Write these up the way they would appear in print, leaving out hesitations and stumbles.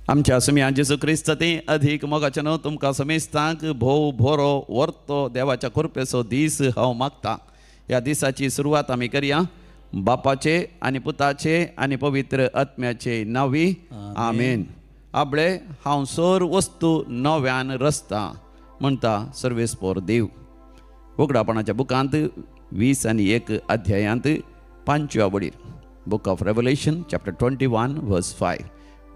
आमच्या समिया जेजू क्रिस्त ते अधिक मोगाचें तुमकां समेस्तांक भोव बरो व्हरतो देवाच्या कृपेचो दीस हांव मागता. ह्या दिसाची सुरवात आमी करया बापाचे आनी पुताचे आनी पवित्र आत्म्याचे नांवी आमेन. आपले हांव सर वस्तू नव्यान रचता म्हणटा सर्वेस्पोर देव. उगडापणाच्या बुकांत 20 आनी 1 अध्यायांत 5व्या वडीर बुक ऑफ रेवलेशन चॅप्टर 21 वर्स 5.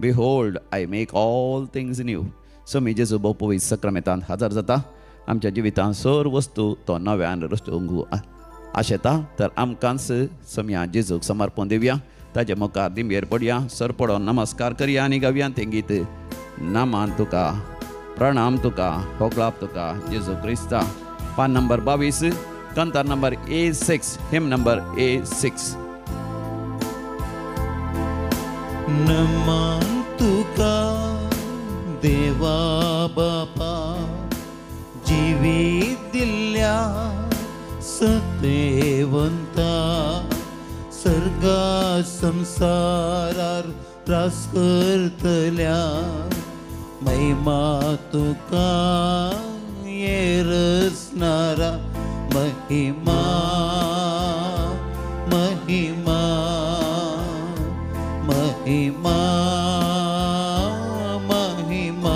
Behold, I make all things new. समी जेजू पवित्र सक्रामेंतांत हजर जाता. आमच्या जिवितांत सर वस्तू तो नव्यान रचूंक आशेता. तर आमकांच समिया जेजूक समर्पण दिवया. ताजे मुखार दिंबेर पडया, सर पडोन नमस्कार करया आनी गावया तें गीत नामान तुका प्रणाम तुका होगलाप तुका जेजू क्रिस्ता. पान नंबर 22 कंतार नंबर A6 हिम नंबर A6. नमान तुका देवा बापा जिवीत दिल्ल्या सतेवंता सर्गा संसारार रास करतल्या महिमा तुका येरसनारा महिमा महिमा महिमा महिमा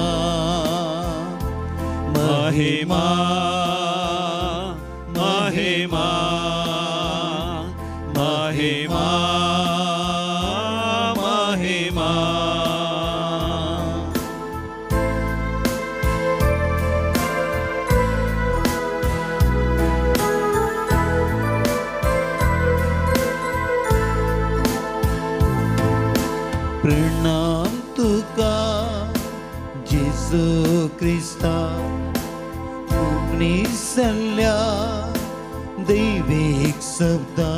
महिमा महिमा महिमा महिमा. प्रणाम तुका जेजू क्रिस्ता उगणिसल्या दैवीक शब्दा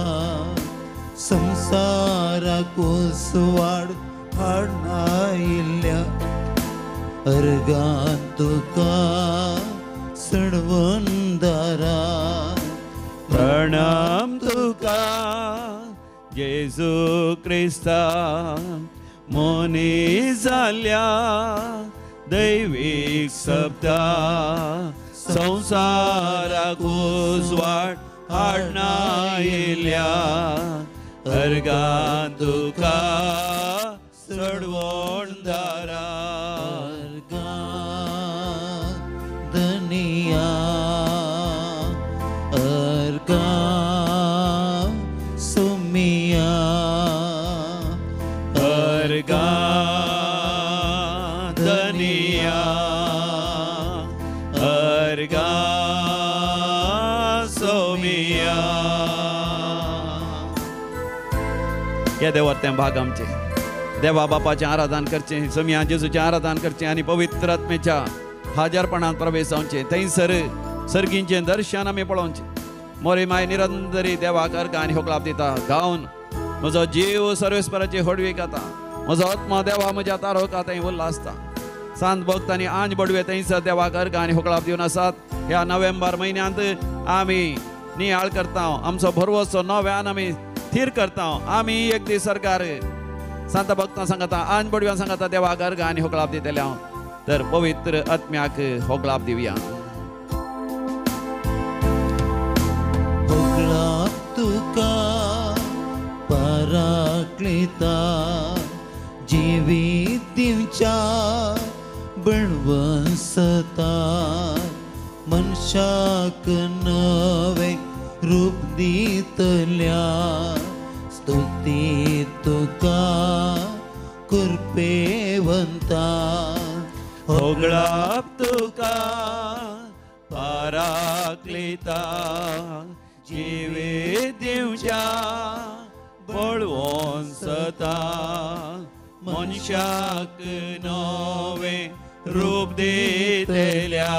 संसाराक उसवाड हाडनायिल्ल्या अर्गान तुका सडवंदारा. प्रणाम तुका जेजू क्रिस्ता मोनी जाल्या दैवीक शब्दा संसाराक उजवाड हाडनायिल्ल्या अर्गान तुका सडवणदारा. दनिया अर्गा सुमिया अर्गा दनिया अर्गा सोमिया. या देवार तें भाग आमचे देवा बापाचें आराधन करचें, समिया जेजूचें आराधन करचें आनी पवित्र आत्मेच्या हाजरपणांत प्रवेश जावचें. थंयसर सर्गींचें दर्शन आमी पळोवचें. मोरी माय निरंतरी देवाक अर्घ आनी होगलाप दिता गावन म्हजो जीव सर्वेस्पराची होडवी खाता. म्हजो आत्मा देवा म्हज्या तारोका थंय उल्हासता. सांत भक्त आनी आंज बडवे थंयसर देवाक अर्घ आनी होगलाप दिवन आसात. ह्या नोव्हेंबर म्हयन्यांत आमी नियाळ करता. आमचो भरवोसो नव्यान आमी थीर करता. आमी एक दीस सरकार सांत भक्तां सांगता आंज बडव्यां सांगता देवाक अर्घ आनी होगलाप दितल्या. तर पवित्र आत्म्याक होगलाप दिवया. होगलाप तुका पराक्लिता जिवीत दिवच्या बळवंसता मनशाक नवे रूप दितल्या स्तुती तुका कृपेवंता. होगलाप तुका पराक्लिता जिवीत दिवच्या बळवंसता मनशाक नवे रूप दितल्या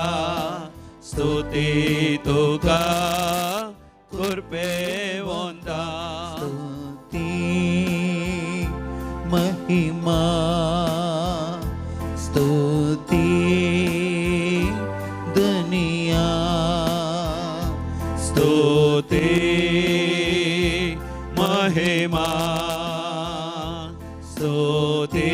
स्तुती तुका कृपेवंता. स्तुती महिमा स्तुती दुनिया स्तुती महिमा स्तुती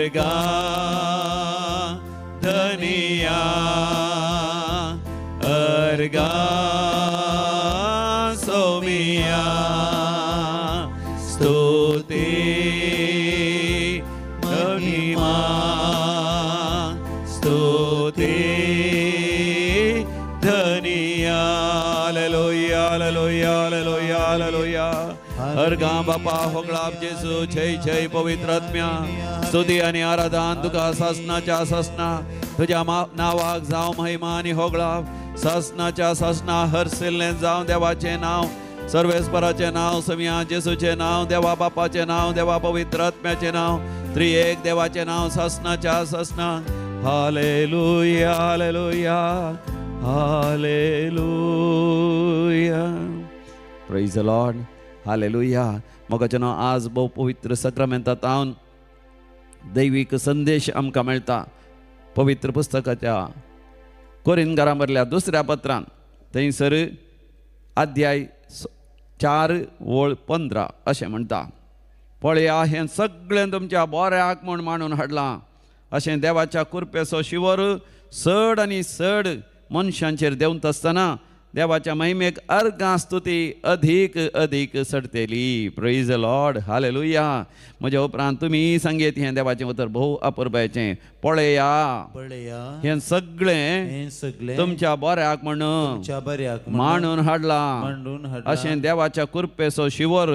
अर्गा धनिया अर्गा सोमिया स्तुती महिमा स्तुती धनिया हालेलुया हालेलुया हालेलुया हालेलुया अर्गा बापा होगळाप जेसू जय जय पवित्र आत्म्या स्तुती आणि आराधन तुका ससनाच्या ससना तुझ्या नावाक जाव महिमा आणि होगळाप ससनाच्या ससना हरसिल्ले जाव देवाचे नाव सर्वेस्पराचे नाव समिया जेसूचे नाव देवा बापाचे नाव देवा पवित्र आत्म्याचे नाव त्रिएक देवाचे नाव ससनाच्या ससना हालेलुया हालेलुया हालेलुया प्रेज द लॉर्ड हालेलुया मोगाचें आज बहु पवित्र सक्रामेंतांत हांव दैवीक संदेश आमकां मेळटा पवित्र पुस्तकाच्या कोरिंथकारां बरयल्या दुसऱ्या पत्रांत थंयसर अध्याय 4:15 अशें म्हणटा पळया हें सगळें तुमच्या बऱ्याक म्हूण मांडून हाडलां अशें देवाच्या कृपेचो शिवर चड आनी चड मनशांचेर देंवत आसतना देवाच्या महिमेक अर्गां स्तुती अधीक अधीक सडतेली प्रेज द लॉर्ड हालेलुया म्हज्या उपरांत तुमी सांगीत हें देवाचें उतर भोव अपुरबायचें पळया पळया हें सगळें हें सगळें तुमच्या बऱ्याक म्हण तुमच्या बऱ्याक मांडून हाडलां मांडून हाडलां अशें देवाच्या कृपेचो शिवर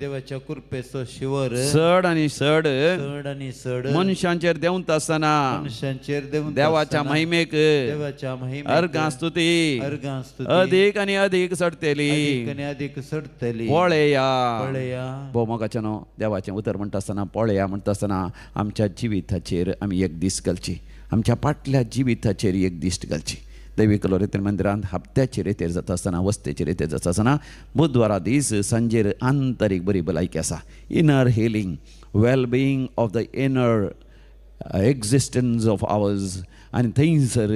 देवाच्या कृपेचो शिवर चड आनी चड चड आनी चड मनशांचेर देंवत आसतना मनशांचेर देऊन देवाच्या महिमेक देवाच्या महिमेक अर्गां स्तुती अर्गां स्तुती अधिक आनी अधिक सडतेली अधिक आनी अधिक सडतली पळया पळया भोवमोगाचें न्हू देवाचें उतर म्हणटा आसतना पळया म्हणटा आसतना आमच्या जिविताचेर आमी एक दीस घालची आमच्या फाटल्या जिविताचेर एक दिश्ट घालची दैवीक कलोरितेर मंदिरांत हप्त्याचे रेतेर जाता आसतना वस्तेचे रेतेर जाता आसतना बुधवारा दीस सांजेर आंतरीक बरी भलायकी आसा inner healing well being of the inner existence of hours आनी थंयसर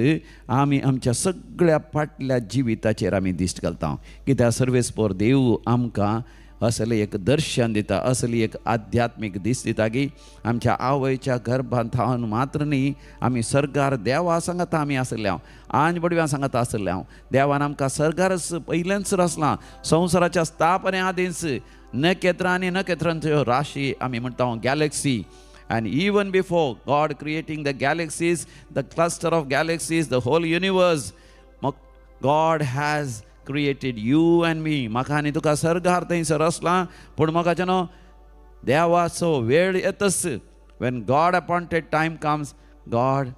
आमी आमच्या सगळ्या फाटल्या जिविताचेर आमी दिश्ट घालता कित्याक सर्वेस्पर देव आमकां असलें एक दर्शन दिता असली एक आध्यात्मीक दीस दिता की आमच्या आवयच्या गर्भांत हांव मात्र न्ही आमी सर्गार देवा सांगात आमी आसले हांव आंज बडव्या सांगात आसले हांव देवान आमकां सर्गारच पयलेंच रचलां संवसाराच्या स्थापने आदींच नखेत्रां आनी नखेत्रांच्यो राशी आमी म्हणटा Galaxy. And even before God creating the galaxies, the cluster of galaxies, the whole universe, God has created you and me. म्हाका आनी तुका सर्गार थंयसर आसलां पूण म्हाका न्हू देवाचो वेळ येतच when God appointed time comes, God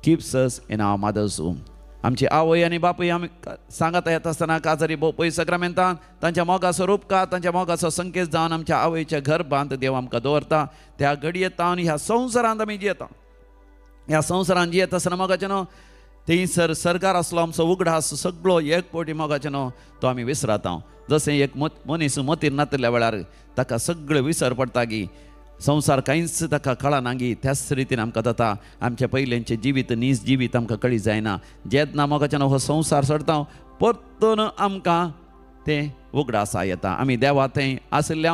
keeps us in our mother's womb. आमची आवय आनी बापूय आमी सांगत येता आसतना काजारी भोव पयस सक्रामेंतांत तांच्या मोगाचो रूपकार तांच्या मोगाचो संकेत जावन आमच्या आवयच्या गर्भांत देव आमकां दवरता त्या घडयेंत आनी ह्या संवसारांत आमी जियेता ह्या संवसारांत जियेता आसतना मोगाचें न्हू थंयसर सर्गार आसलो आमचो उगडास सगळो एक पोटी मोगाचें न्हू तो आमी विसराता जशें एक मनीस मतीर नातल्या वेळार ताका सगळें विसर पडटा की संवसार कांयच ताका कळना गी त्याच रितीन आमकां जाता आमच्या पयलेंचें जिवीत नीज जिवीत आमकां कळी जायना जेन्ना मोगाचें हो संवसार सोडटा परतून आमकां तें उगडासा येता आमी देवा थंय आसल्या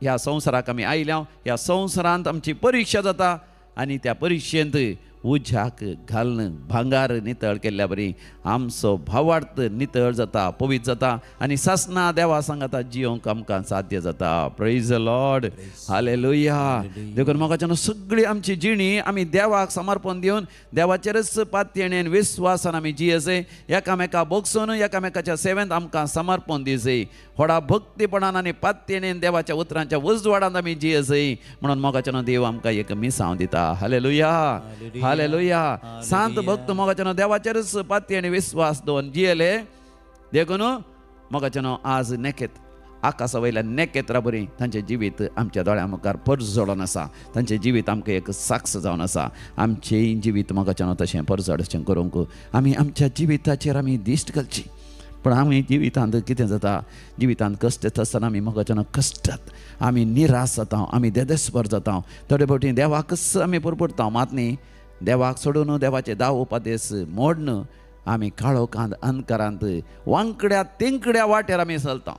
ह्या संवसाराक आमी आयल्या ह्या संवसारांत आमची परिक्षा जाता आनी त्या परिक्षेंत उज्याक घालून भांगार नितळ केल्ल्या बरी आमचो भावार्थ नितळ जाता पवित्र जाता आनी सासना देवा सांगाता जियोंक आमकां साध्य जाता प्रेज द लॉर्ड हालेलुया देखून म्हाका सगळी आमची जिणी आमी देवाक समर्पण दिवन देवाचेरच पातयेणेन विस्वासान आमी जियेसे एकामेका बोगसून एकामेकाच्या सेवेंत आमकां समर्पण दिवचे व्हडा भक्तीपणान आनी पातयेणेन देवाच्या उतरांच्या उजवाडांत आमी जियेसे म्हणून म्हाका देव आमकां एक मिसांव दिता हालेलुया हालेलुया सांत भक्त मोगाचें देवाचेरच पातयेणे विश्वास दवरून जियेले देखून मोगाचें आज नेकेत आकाशा वयल्या नेकेत्रां बरी तांचें जिवीत आमच्या दोळ्यां मुखार परजोडून आसा तांचें जिवीत आमकां एक साक्ष जावन आसा आमचें जिवीत मोगाचें तशें परजड अशें करूंक आमी आमच्या जिविताचेर आमी दिश्ट घालची पण आमी जिवितांत कितें जाता जिवितांत कश्ट येता आसतना आमी मोगाचें कश्टांत आमी निराश जाता आमी देदेस्पर जाता थोडे फावटी देवाकच आमी परपडटा मात न्ही देवाक सोडून देवाचे दाव उपदेश मोडन आमी काळोखांत अंधकारांत वांकड्या तेंकड्या वाटेर आमी चलता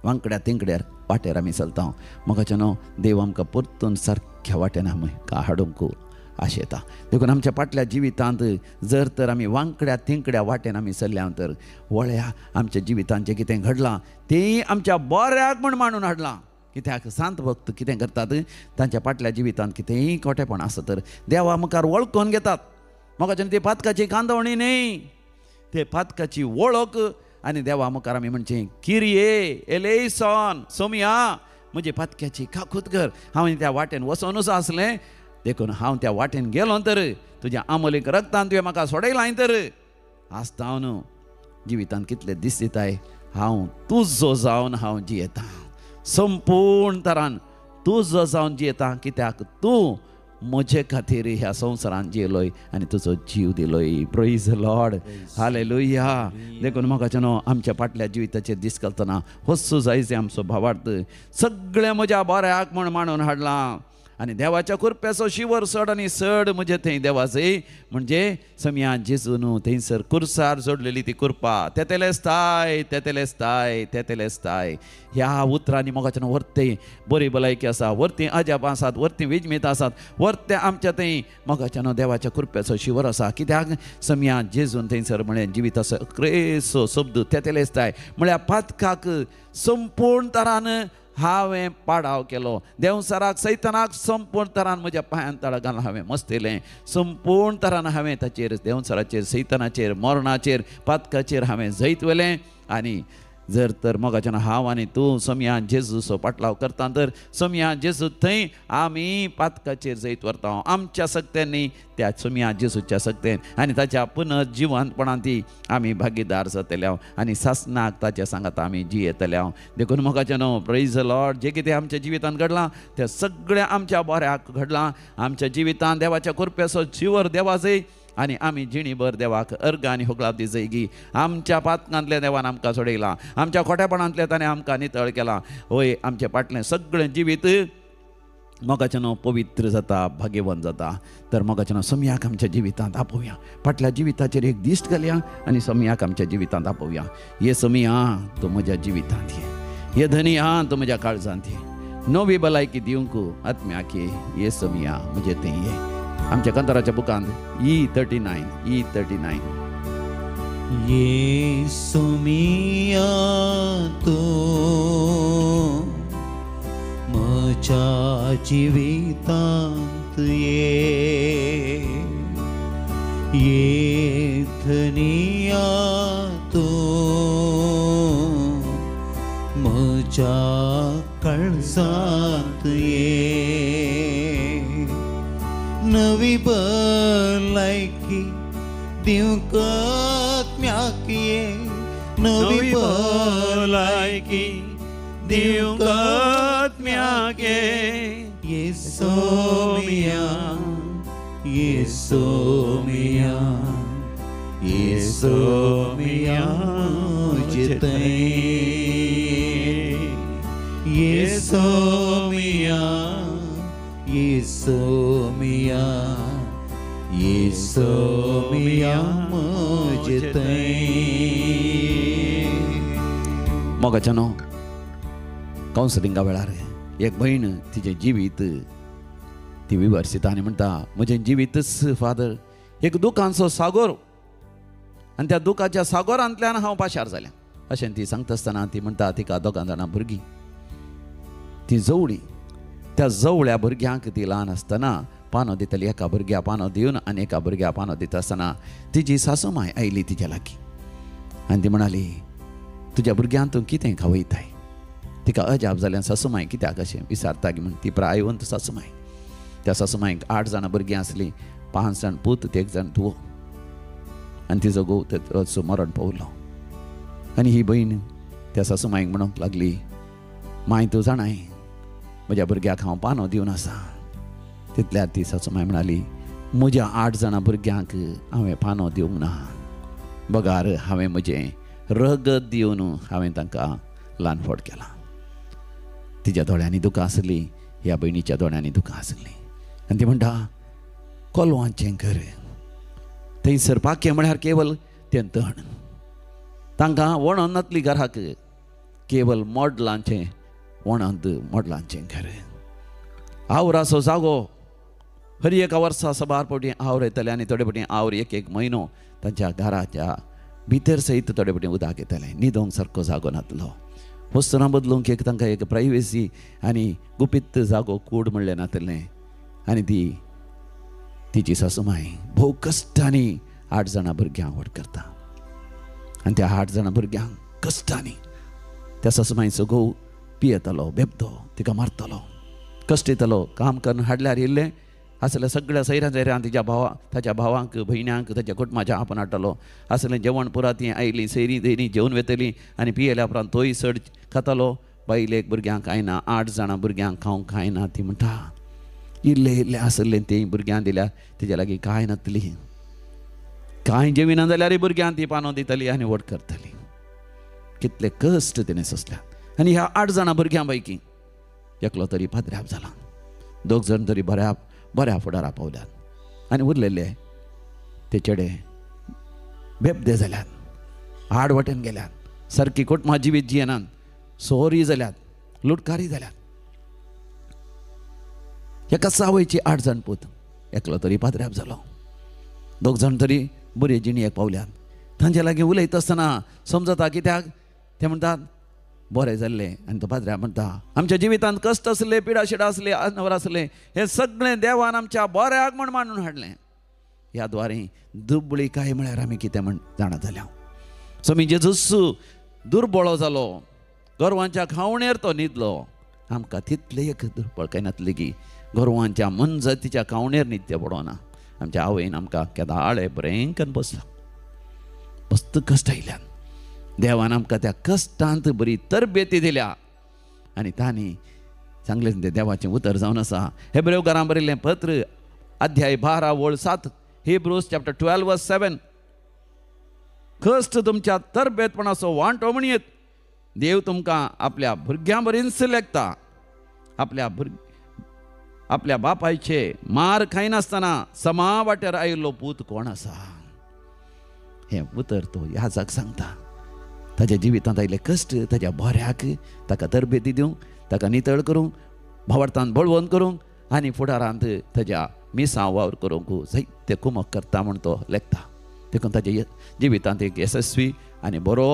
वांकड्या तिंकड्यार वाटेर आमी चलता म्हाका देव आमकां परतून सारक्या वाटेन आमी हाडूंक आशेता देखून आमच्या फाटल्या जिवितांत जर तर आमी वांकड्या तिंकड्या वाटेन आमी चल्ल्या तर वळ्या आमच्या जिवितांत जें कितें घडलां तें आमच्या बऱ्याक म्हण मांडून हाडलां कित्याक सांत भक्त कितें करतात तांच्या फाटल्या जिवितांत कितेंय खोटेपण आसा तर देवा मुखार वळखून घेतात म्हाका ती पातकाची कांदवणी न्ही ते पातकाची वळख आनी देवा मुखार आमी म्हणचें किरिये एलेसन सोमिया म्हजे पातक्याची काकूत कर हांव त्या वाटेन वचोनूच आसलें देखून हांव त्या वाटेन गेलो तर तुज्या आमोलीक रक्तान तुवें म्हाका सोडयलां तर आसता हांव न्हू जिवितांत कितले दीस दिताय हांव तुजो जावन हांव जियेतां संपूर्ण तरान तुजो जावन जियेतां कित्याक तूं म्हजे खातीर ह्या संवसारांत जियेलोय आनी तुजो जीव दिलोय प्रेज लॉर्ड हालेलुया देखून म्हाका आमच्या फाटल्या जिविताचेर दीस घालतना वस्सू जायचे आमचो भावार्थ सगळें म्हज्या बऱ्याक म्हण मांडून हाडलां आनी देवाच्या कृपेचो शिवर चड आनी चड म्हजे थंय देवाचें म्हणजे समिया जेजू न्हू थंयसर कुर्सार जोडलेली ती कृपा तेतेलेस्ताय तेतेलेस्ताय तेतेलेस्ताय ह्या उतरांनी म्हाका वर्ते बरी भलायकी आसा वर्ती अजाप आसात वर्ती विजमीत आसात वर्ते आमच्या थंय म्हाका देवाच्या कृपेचो शिवर आसा कित्याक समिया जेजून थंयसर म्हळें जिविताचो क्रेसो शब्द तेतेलेस्ताय म्हळ्यार पातकाक संपूर्ण तरान हांवें पाडाव केलो देवसराक सैतानाक संपूर्ण तरान म्हज्या पांयान तळ घालून हांवें मस्तेलें संपूर्ण तरान हांवें ताचेर देवसराचेर सैतानाचेर मरणाचेर पातकाचेर हांवें जैत वेलें आनी जर तर मोगाच्यान हांव आनी तूं समिया जेजूचो पाटलाव करता तर समिया जेजू थंय आमी पातकाचेर जैत व्हरता आमच्या सक्त्यांनी त्या समिया जेजूच्या सक्तेन आनी ताच्या पुनर्जिवंतपणांत ती आमी भागीदार जातल्या आनी सासनाक ताच्या सांगात आमी जियेतल्या देखून मोगाच्यान प्रेज लॉर्ड जे कितें आमच्या जिवितांत घडलां तें सगळें आमच्या बऱ्याक घडलां आमच्या जिवितांत देवाच्या कृपेचो शिवर देवाचें आनी आमी जिणीभर देवाक अर्ग आनी होगलाप दी जैगी आमच्या पातकांतल्या देवान आमकां सोडयलां आमच्या खोटेपणांतल्या ताणें आमकां नितळ केलां वय आमचें फाटलें सगळें जिवीत मोगाच्यान पवित्र जाता भाग्यवान जाता तर मोगाच्यान समियाक आमच्या जिवितांत आपोवया फाटल्या जिविताचेर एक दिश्ट घालया आनी समियाक आमच्या जिवितांत आपोवया ये समिया तूं म्हज्या जिवितांत ये धनिया तूं म्हज्या काळजांत ये नवी भलायकी दिवंक आत्म्याक ये समिया म्हजे थंय ये आमच्या कंतराच्या बुकांत E39 ये सोमिया तो म्हज्या जिवितांत ये धनिया तो म्हज्या काळजांत नवी भलायकी दिवंक आत्म्याक ये नवी भलायकी दिवंक आत्म्याक ये सोमिया ये सोमिया ये सोमिया जितै ये सोमिया ये सोमिया म्हजे मोगाच्यान कावन्सिलिंगा वेळार एक भयण तिचें जिवीत ती विवर्सिता आनी म्हणटा म्हजें जिवीतच फादर एक दुखांचो सागोर आनी त्या दुखाच्या सागोरांतल्यान हांव पाशार जालें अशें ती सांगता आसतना ती म्हणटा तिका दोगां जाणां भुरगीं ती जवळी त्या जवळ्या भुरग्यांक ती ल्हान आसतना पानो दितली एका भुरग्या पानो दिवन आनी एका भुरग्या पानो दिता आसतना तिची सासूमाय आयली तिच्या लागीं आनी ती म्हणाली तुज्या भुरग्यांक तूं कितें खावयताय तिका अजाप जाल्यार सासूमाय कित्याक अशें विचारता की म्हण ती प्रायवंत सासूमाय त्या सासूमायक 8 जाणां भुरगीं आसलीं 5 जाण पूत ते 1 जाण धुवो आनी तिजो घोव तेचो मरण पावलो आनी ही भयण त्या सासूमायक म्हणूंक लागली माय तूं जाणाय म्हज्या भुरग्याक हांव पानो दिवन आसा तितल्यार ती सासूमाय म्हणाली म्हज्या 8 जाणां भुरग्यांक हांवें पानो दिवंक ना बगार हांवें म्हजें रगत दिवन हांवें तांकां ल्हानफोड केलां तिच्या दोळ्यांनी दुकां आसलीं ह्या भयणीच्या दोळ्यांनी दुकां आसलीं आनी ती म्हणटा कोलवांचें घर थंयसर पाकें म्हळ्यार केवल तें तण तांकां वळोन नातली घराक केवल मॉडलांचें वणंत मॉडलांचें घर आवराचो जागो हर एका वर्सा सबार फावटी आवर येतले आनी थोडे फावटी आवर एक एक म्हयनो तांच्या घराच्या भितर सयत थोडे फावटी उदक येतलें न्हिदोंक सारको जागो नासलो वस्तूंना बदलूंक एक तांकां एक प्रायवेसी आनी गुपीत जागो कूड म्हणलें नासलें आनी तिची सासूमाय भोव कश्टांनी 8 जाणां भुरग्यांक व्हड करता आनी त्या 8 जाणां भुरग्यांक कश्टांनी त्या सासूमाईचो घोव पियेतालो बेबदो तिका मारतालो कश्ट येतालो काम करून हाडल्यार येयल्लें असलें सगळ्या सैऱ्यान ताच्या भावांक भयण्यांक ताच्या कुटुंबाच्या आपण हाडटालो असलें जेवण पुरात ती आयली सैरी धैरी जेवन वेतली आनी पियेल्या उपरांत तोय चड खातालो बायलेक भुरग्यांक खायना 8 जाणां भुरग्यांक खावंक खायना ती म्हणटा इल्लें आसलें तें भुरग्यांक दिल्यार तेज्या लागीं कांय नासली कांय जेविना जाल्यार भुरग्यांक ती पानो दितली आनी व्हड करतली कितले कश्ट तिणें सोंसल्यात आनी ह्या 8 जाणां भुरग्यां पैकी एकलो तरी पाद्र्याप जाला 2 जाण तरी बऱ्या फुडारा पावल्यात आनी उरलेले ते चेडे बेबदे जाल्यात आड वटेन गेल्यात सारकी कुटुंबा जिवीत जियेनात सोरी जाल्यात लुटकारी जाल्यात एका सावयची 8 जाण पूत एकलो तरी पाद्र्याप जालो 2 जाण तरी बरे जिणेक पावल्यात तांचे लागीं उलयता आसतना समजता कित्याक ते म्हणटात बरें जाल्लें आनी तो पाद्र्याप म्हणटा आमच्या जिवितांत कश्ट आसले पिडा शिडा आसले अनवर आसले हें सगळें देवान आमच्या बऱ्याक म्हण मांडून हाडलें ह्या द्वारे दुबळी काय म्हळ्यार आमी कितें म्हण जाणा जाल्या स्वामी जेजूस दुर्बळो जालो गोरवांच्या खावणेर तो न्हिदलो आमकां तितले एक दुर्बळ काय नासली की गोरवांच्या मन जातीच्या खावणेर नित्य पडोना आमच्या आवयन आमकां केदां आळे बरें करून बसला मस्त कश्ट आयल्यान देवान आमकां त्या कश्टांत बरी तरबेती दिल्या आनी तांणी सांगलें तें देवाचें उतर जावन आसा हेब्रेवकारां बरयल्लें पत्र अध्याय 12 ओळ 7 हिब्रूज चॅप्टर 12 वर्स 7 कश्ट तुमच्या तरबेतपणाचो वांटो म्हणयत देव तुमकां आपल्या भुरग्यां बरेंच लेखता आपल्या बापायचे मार खायनासतना समा वाटेर आयिल्लो पूत कोण आसा हें उतर तो ह्याजाक सांगता ताच्या जिवितांत आयिल्ले कश्ट ताच्या बऱ्याक ताका तरबेती दिवंक ताका नितळ करूंक भावार्थांत बळवंत करूंक आनी फुडारांत ताच्या मिसांव वावर करूंक जायते कुमक करता म्हूण तो लेखता देखून ताच्या जिवितांत एक यशस्वी आनी बरो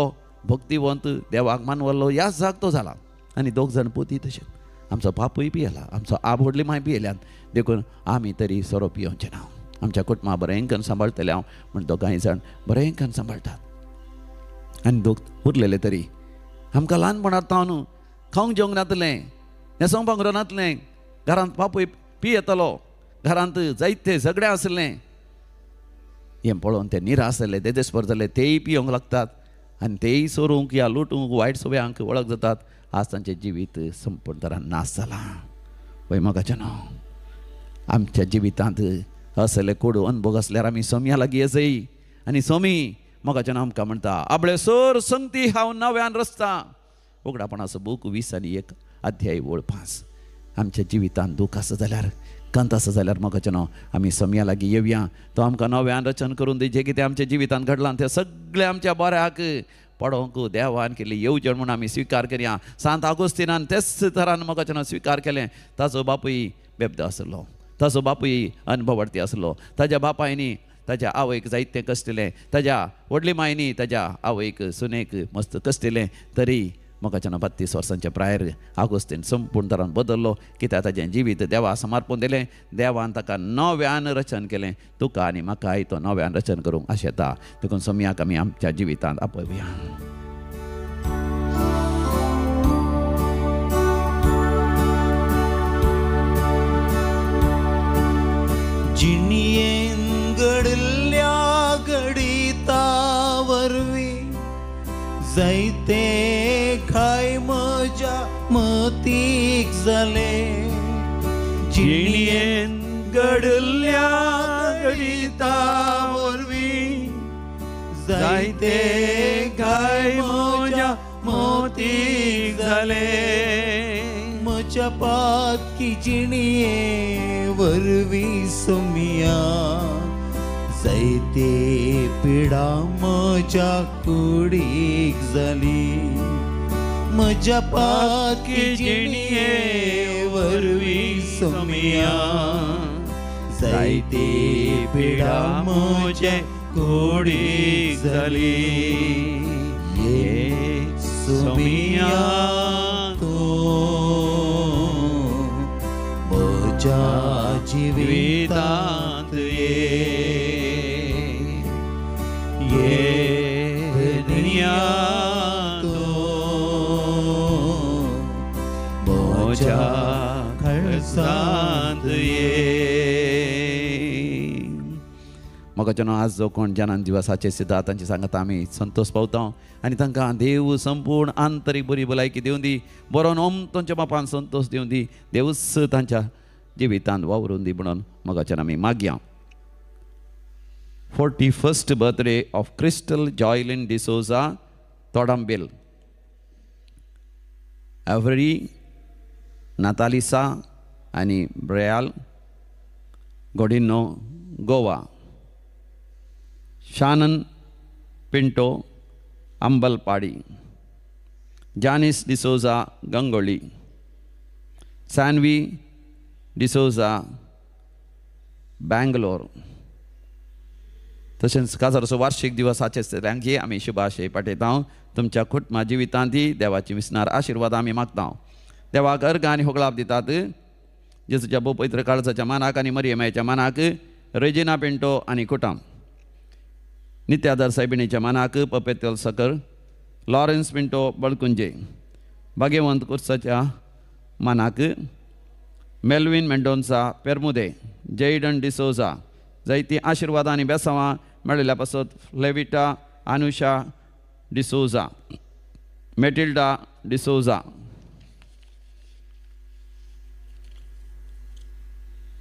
भक्तिवंत देवाक मानवल्लो ह्या जाग तो जाला आनी 2 जाण पोती तशें आमचो बापूय पियेला आमचो आब व्हडली माय पियेल्यान देखून आमी तरी सोरो पियोवचें ना आमच्या कुटुंबा बरें करून सांबाळटले हांव म्हण तो कांय जाण बरें करून सांबाळटात आनी 2 उरलेले तरी आमकां ल्हानपणांत खावंक जेवंक नासलें न्हेसोवपाक नासलें घरांत बापूय पियेतालो घरांत जायते झगडे आसलें हें पळोवन ते निराश जाले ते देस्पर जाले तेय पियोंक लागतात आनी तेय सोरूंक या लुटूंक वायट सवयांक वळख जातात आज तांचें जिवीत संपूर्ण तरान नाश जाला पळय मोगाचें न्हू आमच्या जिवितांत असले कोडू अनुभव आसल्यार आमी सोम्या लागीं येजय आनी सोमी मोगाचें न्हू आमकां म्हणटा आपले सोर संगती हांव नव्यान रचता उगडापणाचो बूक 20 आनी 1 अध्याय ओळ 5 आमच्या जिवितांत दूख आसा जाल्यार कंत आसा जाल्यार मोगाचें न्हू आमी सोम्या लागीं येवया तो आमकां नव्यान रचन करून दी जें कितें आमच्या जिवितांत घडलां तें सगळें आमच्या बऱ्याक पडोवंक देवान केली येवजण म्हणून आमी स्विकार करया सांत आगोस्तिनान तेच तरान मोगाचें न्हू स्विकार केलें ताचो बापूय बेबदो आसलो ताचो बापूय अनुभवार्थी आसलो ताच्या बापायनी ताच्या आवयक जायतें कश्टिलें ताच्या व्हडली मायनी ताच्या आवयक सुनेक मस्त कश्टिलें तरी मोगाचें न्हू 32 वर्सांच्या प्रायर आगोस्तीन संपूर्ण तरान बदल्लो कित्याक ताचें जिवीत देवा समर्पण दिलें देवान ताका नव्यान रचन केलें तुका आनी म्हाकाय तो नव्यान रचन करूंक आशेता देखून सोम्याक आमी आमच्या जिवितांत आपयुया जिणयेन घडल्या घडिता वरवीं जायते खाय म्हज्या मतीक जाले जिणयेन घडल्या घडिता वरवीं जायते खाय म्हज्या मतीक जाले म्हज्या पातकी जिणये वरवीं सोमिया जायते पिडा म्हज्या कुडीक जाली म्हज्या पाकी जिणये वरवीं सोमिया जायती पिडा म्हजे कुडीक जाली ये सोमिया म्हज्या जिवितांत ये दुनिया म्हज्या खळसांत मोगाचें आज जो कोण जनान दिवसाचे सिद्धा तांची सांगता आमी संतोष पावता आनी तांकां देव संपूर्ण आंतरीक बरी भलायकी दिवन दी बरो नोम तांच्या बापान संतोष दिवन दी देवच तांच्या जिवितांत वावरून दी म्हणून मोगाचें आमी मागया 41st birthday of Crystal Joylyn D'Souza, Todambil. Avery, Natalisa, आणि ब्रेयाल गोडिनो गोवा. शानन पिंटो अंबलपाडी. जानिस डिसोजा गंगोली. सॅन्वी डिसोजा बँगलोर. तशेंच काजाराचो वार्षिक दिवसाचे सगळ्यांक आमी शुभाशय पाठयता. तुमच्या कुटुंबा जिवितांती देवाची विस्नार आशिर्वाद आमी मागता. देवाक अर्घ आनी होगलाप दितात जेजूच्या भोव पवित्र काळजाच्या मानाक आनी मरियमाच्या मानाक रेजिना पिंटो आनी कुटाम. नित्यादर सायबिणीच्या मानाक पपेतल सकर लॉरेन्स पिंटो बळकुंजे. भाग्यवंत कुर्साच्या मानाक Melwyn Mendonca Permude. Jayden D'Souza. जायती आशिर्वाद आनी बेसांवां मेळिल्ल्या पासत Flavita Anusha D'Souza. Mathilda D'Souza.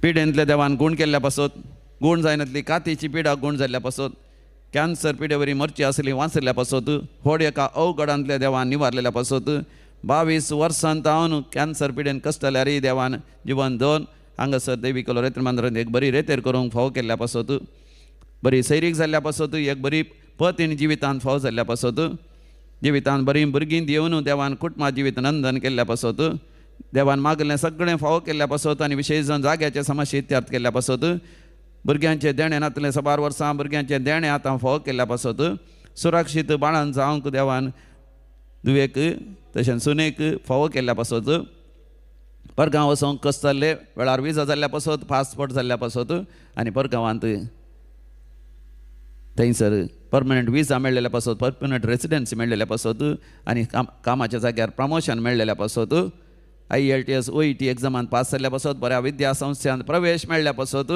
पिडेंतल्या देवान गूण केल्ल्या पासत गूण जायनातली कातीची पिडा गूण जाल्ल्या पासत कॅन्सर पिडेवरी मरची आसली वाचल्या पासत व्हड एका अवघडांतल्या देवान निवारलेल्या पासत 22 वर्सांत हांव कॅन्सर पिडेन कश्टल्यारी देवान जिवन दोन हांगासर देवी कलोरेत्र मंदिरांत एक बरी रेतेर करूंक फाव केल्ल्या पासत बरी सैरीक जाल्ल्या पासत एक बरी पतीन जिवितांत फाव जाल्ल्या पासत जिवितांत बरी भुरगीं दिवन देवान कुटुंबा जिवीत नंदन केल्ल्या पासत देवान मागलें सगळें फाव केल्ल्या पासत आनी विशेश जावन जाग्याचे समस्या इत्यार्थ केल्ल्या पासत भुरग्यांचे देणे नातले 12 वर्सां भुरग्यांचे देणे आतां फाव केल्ल्या पासत सुरक्षीत बाळान जावंक देवान दुवेक तशेंच सुनेक फाव केल्ल्या पासत परगांव वचोंक कस जाल्ले वेळार विजा जाल्ल्या पासत पासपोर्ट जाल्ल्या पासत आनी परगांवांत थंयसर परमनंट विजा मेळ्ळेल्या पासत परमनंट रेसिडेन्सी मेळ्ळेल्या पासत आनी कामाच्या जाग्यार प्रमोशन मेळ्ळेल्या पासत IELTS OET एग्जामांत पास जाल्ल्या पासत बऱ्या विद्या संस्थांत प्रवेश मेळ्ळ्या पासत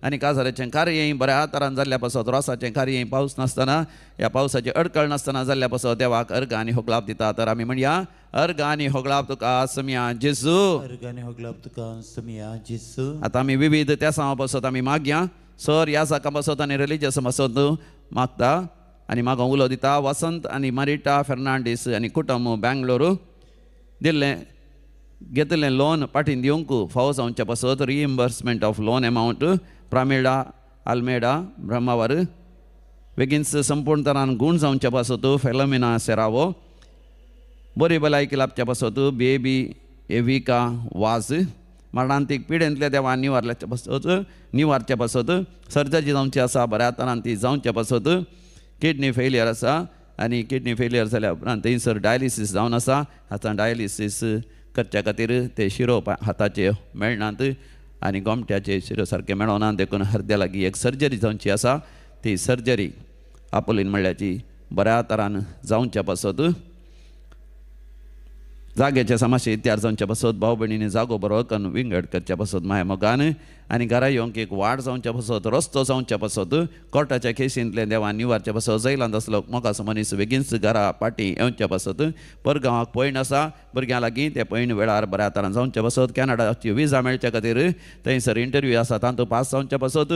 आनी काजाराचें कार्यय बऱ्या तरान जाल्ल्या पासत रोसाचें कार्यय पावस नासतना ह्या पावसाची अडकळ नासतना जाल्ल्या पासत देवाक अर्घ आनी होगलाप दिता. तर आमी म्हणया अर्घ आनी होगलाप तुका समिया जेजू. अर्घ आनी होगलाप तुका समिया जेजू. आतां आमी विविध त्या पासत आमी मागया. सर ह्या साका पासत आनी रिलिजियस पासत मागता आनी मागो उलो दिता. वसंत आनी मारिटा फेर्नांडीस आनी कुटुंब बँगलोरू घेतलें लोन पाटीन दिवंक फाव जावच्या पासत रिइम्बर्समेंट ऑफ लोन अमावंट प्रामिडा आल्मेडा ब्रह्मावर बेगीनच संपूर्ण तरान गूण जावच्या पासत फेलोमिना सेरावो बरी भलायकी लाभच्या पासत बेबी एविका वाज मरणांतीक पिडेंतल्या देवान निवारच्या पासत सर्जरी जावची आसा बऱ्या तरान ती जावच्या पासत किडनी फेलियर आसा आनी किडनी फेलियर जाल्या उपरांत थंयसर डायलिसीस जावन आसा. आतां डायलिसीस करच्या खातीर ते शिरो हाताचे मेळनात आनी गोमट्याचे शिरो सारके मेळोना देखून हृदया लागीं एक सर्जरी जावची आसा. ती सर्जरी आपोलीन म्हणल्याची बऱ्या तरान जावच्या पासत जाग्याच्या समस्या इत्यार जावच्या पासत भाव भयणींनी जागो बरो करून विंगड करच्या पासत माय मोगान आनी घरा येवंक एक वाड जावच्या पासत रस्तो जावच्या पासत कोर्टाच्या केसींतले देवान निवारच्या पासत जैलांत आसलो मोगाचो मनीस बेगीनच घरा पाटी येवच्या पासत परगांवाक पयण आसा भुरग्यां लागीं ते पयण वेळार बऱ्या तरान जावच्या पासत कॅनडाची विजा मेळच्या खातीर थंयसर इंटरव्यू आसा तातूंत पास जावच्या पासत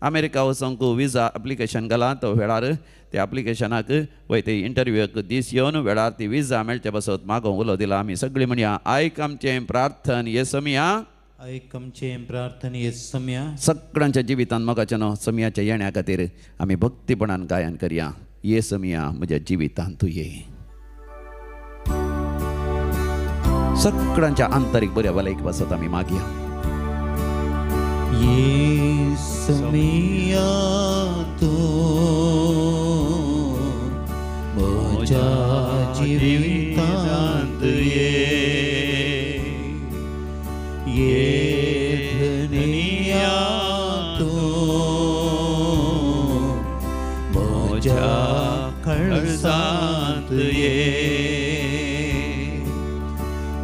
अमेरिका वचोंक विजा एप्लिकेशन घाला तो वेळार त्या एप्लिकेशनाक वयते इंटरव्यूक दीस येवन वेळार ती विजा मेळच्या पासत मागो उलो दिला. आमी सगळीं म्हणया आयक आमचें प्रार्थन येसमिया. आयक आमचें प्रार्थन येसमिया. सगळ्यांच्या जिवितांत मोगाच्या न्हू समियाच्या येण्या खातीर आमी भक्तीपणान गायन करया. येसमिया म्हज्या जिवितांत तूं ये. सगळ्यांच्या आंतरिक बऱ्या भलायकी पासत आम्ही मागया. येसुमिया तू म्हज्या जिवितांत ये धन्या तू म्हज्या कळसांत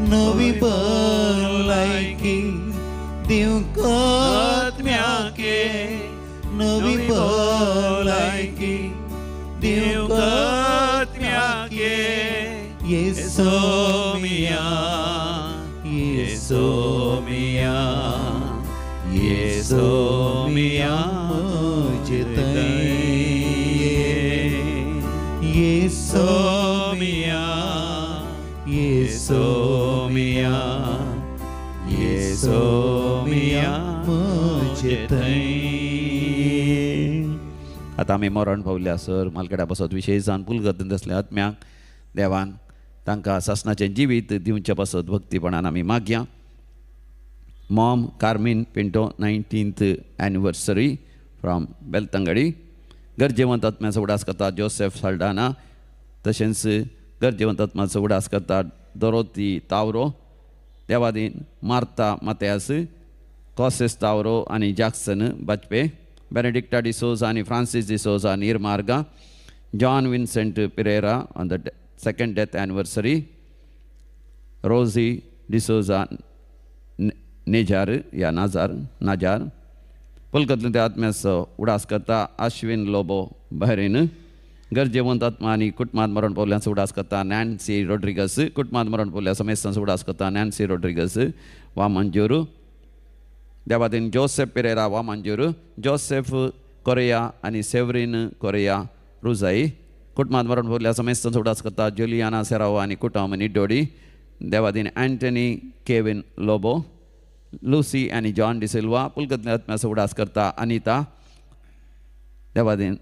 नवी भलायकी दिवंक आत्म्याके नवी भलायकी दिवंक आत्म्याके येसुमिया येसुमिया येसुमिया जितय येसुमिया येसुमिया येसुमिया आता आम्ही मरण पावल्या सर मालकेडा पासत विशेष जावन पुलगत असल्या आत्म्याक देवान तांकां सासणाचें जिवीत दिवचे पासत भक्तीपणान आमी मागया. Mom Carmine Pinto 19th anniversary from Belthangady. गरजेवंत आत्म्याचो उडास करता जोसेफ साल्डाना. तशेंच गरजेवंत आत्म्याचो उडास करता दोरोती तावरो. देवादीन मार्ता मातेयास, कॉसेस तावरो आनी जॅक्सन बाजपे. बेनेडिक्टा डिसोजा आनी Francis D'Souza Neermarga. John Vincent Pereira on the second death anniversary. रोजी डिसोजा नेजार या नाजार. पुलकतले आत्म्याचो उडास करता अश्विन लोबो बहरीन. गरजेवंत आत्मा आनी कुटुंबांत मरण पावल्यांचो उडास करता नॅन्सी रोड्रिगस. कुटुंबांत मरण पावल्या समेस्तांचो उडास करता नॅन्सी रोड्रिगस वा मंजूर. देवादीन जोसेफ पिरेरा वा मंजूर. जोसेफ कोरिया आनी सेवरीन कोरिया रुजाई. कुटुंबांत मरण पावल्या समेस्तांचो उडास करता जुलियाना सेरावो आनी कुटुंब निडोडी. देवादीन एंटनी केविन लोबो. लुसी आनी जॉन डिसिल्वा. पुलकतले आत्म्याचो उडास करता अनिता. देवादीन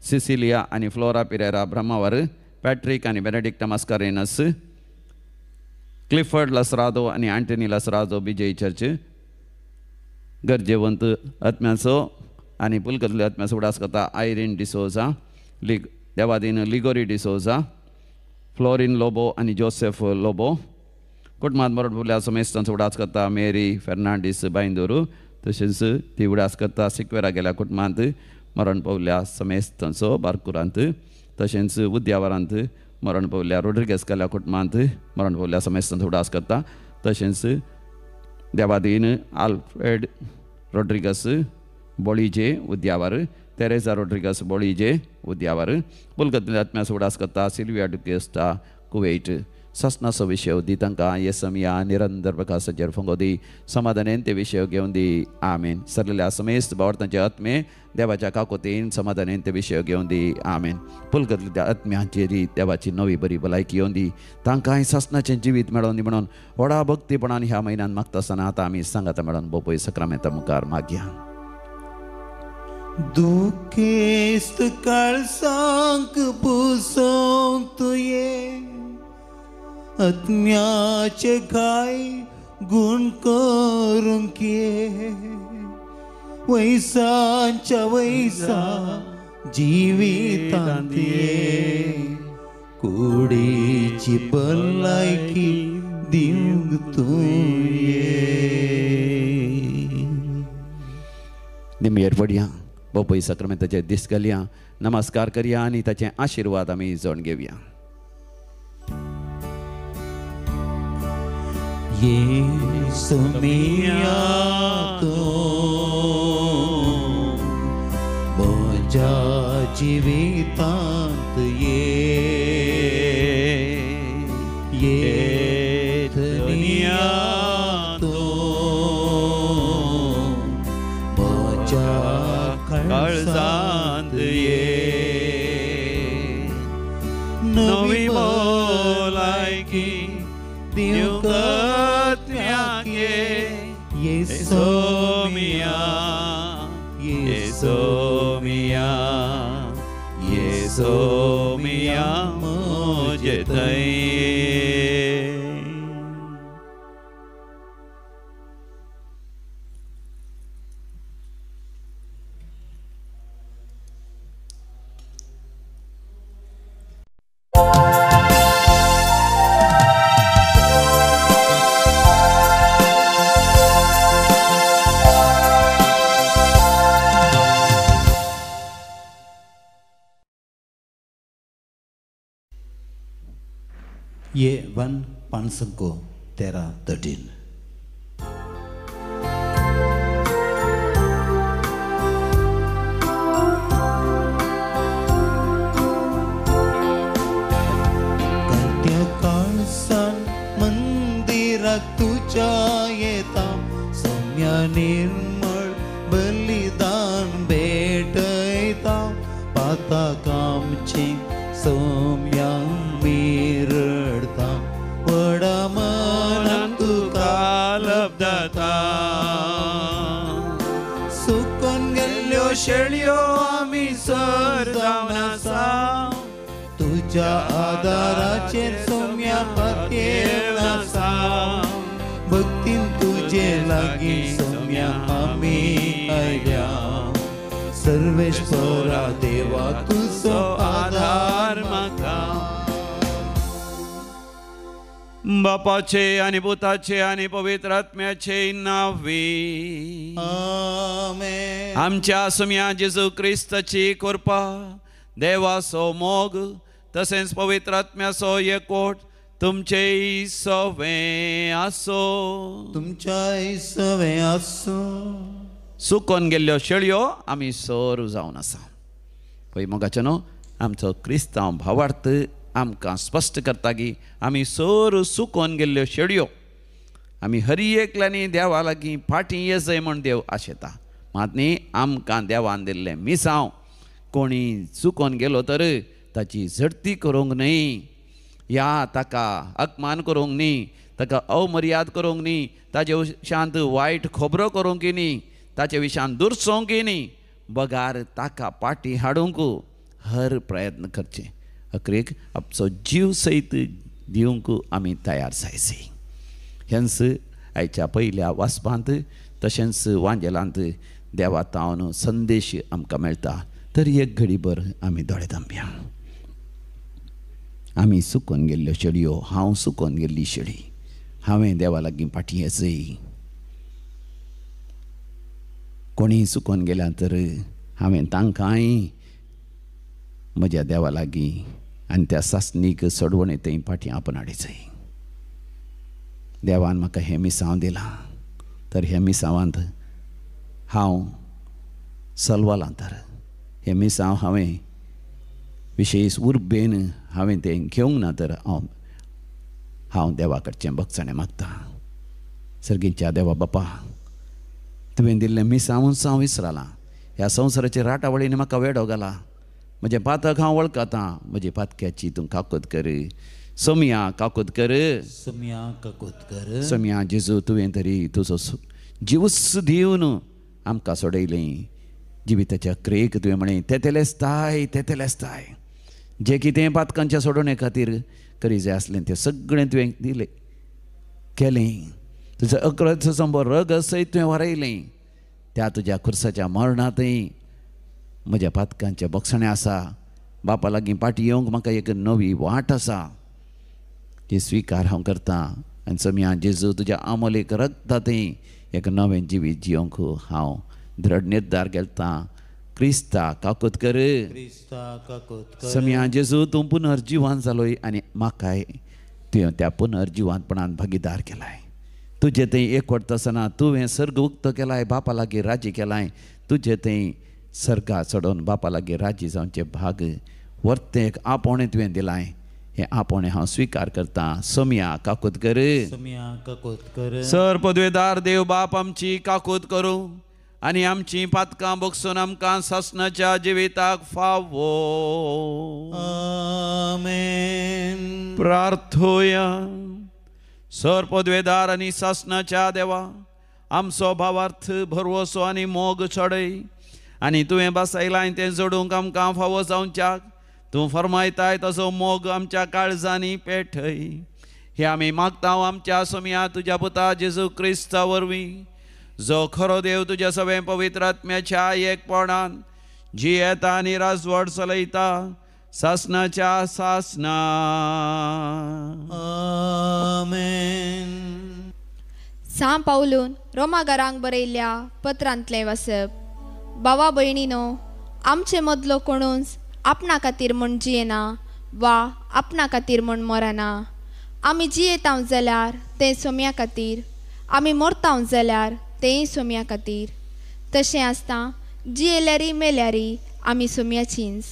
सिसिलिया आनी फ्लोरा पिरेरा ब्रह्मावर. पॅट्रिक आनी बेनेडिक्टा मास्कारेनस. क्लिफर्ड लसरादो आनी एंटनी लसरादो बीजे चर्च. गरजेवंत आत्म्याचो आनी पुलकतले आत्म्याचो उडास करता Irene D'Souza. Devadin Liguori D'Souza. Fluorine Lobo आनी जोसेफ लोबो. कुटुंबांत मरण पावल्या समेस्तांचो उडास करता मेरी फेर्नांडीस बायंदूर. तशेंच ती उडास करता सिक्वेरा गेल्या कुटुंबांत मरण पावल्या समेस्तांचो बारकुरांत. तशेंच उद्यावरांत मरण पावल्या रोड्रिगेस गेल्या कुटुंबांत मरण पावल्या समेस्तांचो उडास करता. तशेंच देवादीन आल्फ्रेड रोड्रिगस बोळीजे उद्यावर. तेरेसा रोड्रिगस बोळीजे उद्यावर. पुलकतले आत्म्याचो उडास करता सिल्विया डुकेस्टा कुवेट. ससनाचो विशय दी तांकां येसमिया निरंतर प्रकाशाचेर फंगो दी. समाधानेन ते विशय घेवन दी. आमेन. सरलेल्या समेस्त भावार्थांचे आत्मे देवाच्या काकोतीन समाधानेन ते विशय घेवन दी. आमेन. पुलकतल्या आत्म्यांचेर देवाची नवी बरी भलायकी येवन दी. तांकां ससनाचें जिवीत मेळोवन दी म्हणून व्हडा भक्तीपणान ह्या म्हयन्यान मागता आसतना आतां आमी सांगाता मेळोन बोपय सक्रामेंता मुखार मागया. दुखेस्त काळसांक पुसोंक तुये आत्म्याचे घाय गुण करूंक ये. वैसांच्या वैसा जिवितांत ये. कुडीची भलायकी दिवंक तुये. निमयेर पडया. बोपय सक्रामेंताचे दीस घालया. नमस्कार करया आनी ताचे आशिर्वाद आमी जोड घेवया. येसुमिया तू म्हज्या जिवितांत ये धन्या तू म्हज्या काळजांत नवी भलायकी दिवंक येसुमिया येसुमिया येसुमिया म्हजे थंय. ये 1 5 13. काळसान मंदिरात तुझ्या येता सौम्य निर्मळ बलिदान भेटयता पातकामचे सौम्या मिरडता वडा मनान तुका लब्धता सुकून गेल्ल्यो शेळयो आमी सर जावन आसा तुझ्या आदाराचेर सौम्या पातयेवन आसा भक्तीन तुजे लागीं सौम्या आमी आयल्या सर्वेश्वरा देवा तुजो आधार म्हाका बापाचे आणि पुताचे आणि पवित्र आत्म्याचे नावी आमेन. आमच्या सुम्या जेजू क्रिस्ताची कृपा देवाचो मोग तसेच पवित्र आत्म्याचो एकवट तुमचे सवे आसो तुमच्या सवे आसो. सुकोन गेल्ल्यो शेळयो आमी सर जावन आसा पळय मोगाचेनो आमचो क्रिस्तांव भावार्थ आमकां स्पश्ट करता की आमी सर सुकोन गेल्ल्यो शेळयो आमी हरी एकल्यानी देवा लागीं फाटीं येजय म्हण देव आशेता मात न्ही आमकां देवान दिल्लें मिसांव कोणी चुकोन गेलो तर ताची झडती करूंक न्ही या ताका अपमान करूंक न्ही ताका अवमर्याद करूंक न्ही ताचे विशांत वायट खबरो करूंक न्ही ताचे विशांत दुरसोंक न्ही बगार ताका पाटी हाडूंक हर प्रयत्न करचे अकरेक आपचो जीव सयत दिवंक आमी तयार जायचे हेंच आयच्या पयल्या वाचपांत तशेंच वांजेलांत देवा तावन संदेश आमकां मेळटा तर एक घडीभर आमी दोळे धांपया. आमी सुकोन गेल्ल्यो शेळयो हांव सुकोन गेल्ली शेळी हांवें देवा लागीं फाटीं येचय कोणी सुकोन गेल्या तर हांवें तांकांय म्हज्या देवा लागीं आनी त्या सासणीक सोडवणे थंय फाटीं आपण हाडचय. देवान म्हाका हें मिसांव दिलां तर हे मिसांवांत हांव सलवालां तर हे मिसांव हांवें विशेश उर्बेन हांवें तें घेवंक ना तर हांव देवा कडचें भक्षणे मागतां. सर्गीच्या देवा बापा तुवें दिल्लें मिसांवूच हांव विसरलां. ह्या संवसाराचे राटावळीन म्हाका वेडो घाला. म्हजें पातक हांव वळखतां. म्हजे पातक्याची तूं काकूत कर. सोम्या काकूत कर. सोम्या काकूत कर. सोम्या जेजू तुवें तरी तुजो जिवूस दिवन आमकां सोडयलें. जिविताच्या क्रेक तुवें म्हळें तेतेलेस्ताय जें कितें पातकांच्या सोडोवणे खातीर करी जाय आसलें तें सगळें तुवें दिलें केलें. तुजो अकराचो संबो रग सयत तुवें वारयलें. त्या तुज्या खुर्साच्या मरणांतय म्हज्या पातकांचें भक्षणें आसा. बापा लागीं फाटीं येवंक म्हाका एक नवी वाट आसा जी स्विकार हांव करतां. आनी सोम्या जेजू तुज्या आमोलेक रगतांतय एक नवें जिवीत जियोंक हांव दृढ निर्धार केलतां. क्रिस्ता काकूत कर. सोम्या जेजू तूं पुनर्जिवान जालोय आनी म्हाकाय तुवें त्या पुनर्जिवानपणान भागीदार केलाय. तुजे थंय एकवट आसतना तुवें सर्ग उक्त केलाय. बापा लागीं राजी केलाय. तुजे थंय सर्गा चडोवन बापा लागीं राजी जावचे भाग वर्तेक आपोणें तुवें दिलाय. हें आपोणें हांव स्विकार करतां. सोम्या काकूत कर. सोम्या काकूत कर. सर पदवेदार देव बाप आमची काकूत करूं आनी आमची पातकां बगसून आमकां सासणाच्या जिविताक फावो. आमेन. प्रार्थोया. सर पदवेदार आनी सासणाच्या देवा आमचो भावार्थ भरवोसो आनी मोग चडय आनी तुवें बसयलाय तें जोडूंक आमकां फावो जावच्याक तूं फरमायताय तसो मोग आमच्या काळजांनी पेठय. हे आमी मागता आमच्या सोम्या तुज्या पुता जेजू क्रिस्ता वरवीं जो खरो देव तुज्या सगळे पवित्र आत्म्याच्या एकपणान जी येता आनी राजवट चलयता सासणाच्या सासना. आमेन. सां पावलून रोमागारांक बरयल्ल्या पत्रांतलें वसप. भावा भयणीनो आमचे मदलो कोणूच आपणा खातीर म्हूण जियेना वा आपणा खातीर म्हूण मरना. आमी जियेताव जाल्यार तें सोम्या खातीर, आमी मरताव जाल्यार तेंय सोम्या खातीर. तशें आसता जियेल्यारी मेल्यारी आमी सोम्याचींच.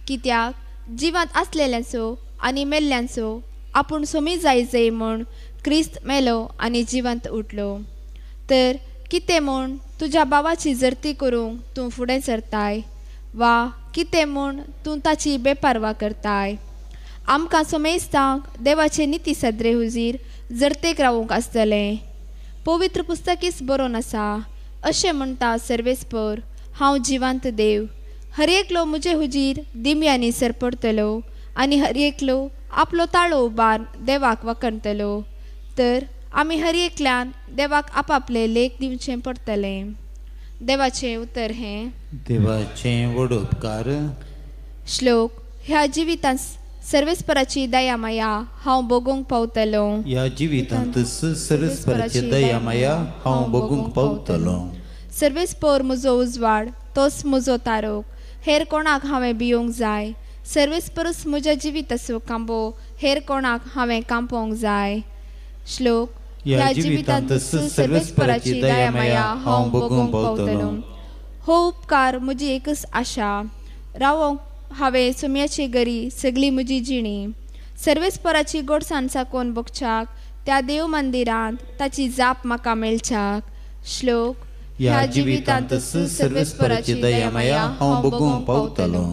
कित्याक जिवांत आसलेल्यांचो आनी मेल्ल्यांचो आपूण सोमी जाय म्हूण क्रिस्त मेलो आनी जिवंत उठलो. तर कितें म्हूण तुज्या भावाची जर्ती करूंक तूं फुडें सरताय, वा कितें म्हूण तूं ताची बेपारवा करताय. आमकां सोमेस्तांक देवाचे निती सद्रे हुजीर जर्तेक रावूंक आसतलें. पवित्र पुस्तकीच बरोवन आसा, अशें म्हणटा सर्वेस्पर, हांव जिवंत देव. हर एकलो म्हजे हुजीर दिम्यांनी सरपडतलो आनी हर एकलो आपलो ताळो उबार देवाक वखणतलो. तर आमी हर एकल्यान देवाक आपापले लेख दिवचें पडटलें. देवाचें उतर हें, देवाचें व्हड उपकार. श्लोक. ह्या जिवितांत सर्वेस्पराची दया माया हांव भोगूंक पावतलो. ह्या जिवितांत सर्वेस्पराची दया माया हांव भोगूंक पावतलो. सर्वेस्पर म्हजो उजवाड, तोच म्हजो तारोक, हेर कोणाक हांवें भियोंक जाय. सर्वेस्परूच म्हज्या जिविताचो कांबो, हेर कोणाक हांवें कांपोवंक जाय. श्लोक. ह्या जिवितांत सर्वेस्पराची दया माया हांव भोगूंक पावतलो. हो उपकार म्हजी एकच आशा, रावोंक हांवें सोम्याची गरी सगळी म्हजी जिणी. सर्वेस्पराची गोडसाण साकून भोगच्याक त्या देव मंदिरांत ताची जाप म्हाका मेळच्याक. श्लोक. ह्या जिवितांत सर्वेस्पराची दया माया हांव भोगूंक पावतलो.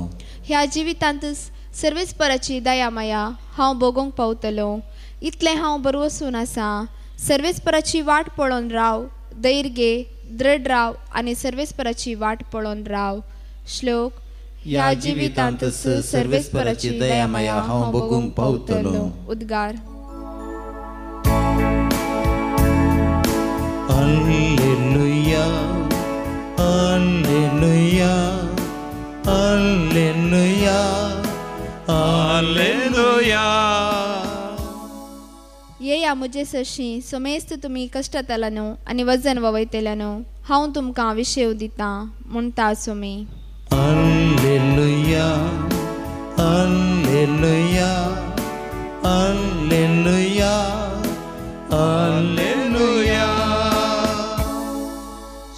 ह्या जिवितांत सर्वेस्पराची दया माया हांव भोगूंक पावतलो. इतलें हांव बरवसून आसा. सर्वेस्पराची वाट पळोवन राव, धैर्य घे, दृढ राव आनी सर्वेस्पराची वाट पळोवन राव. श्लोक. ह्या जिवितांत सर्वेस्पराची दया माया हांव भोगूंक पावतलो. उद्गार. Alleluia, Alleluia, Alleluia, Alleluia. येया म्हजे सरशी, सोमेस्त तुमी कश्टांतल्यानो आनी वजन ववयतल्यानो हांव तुमकां विशेव दितां, म्हणटा Somi. Alleluia, Alleluia, Alleluia, Alleluia.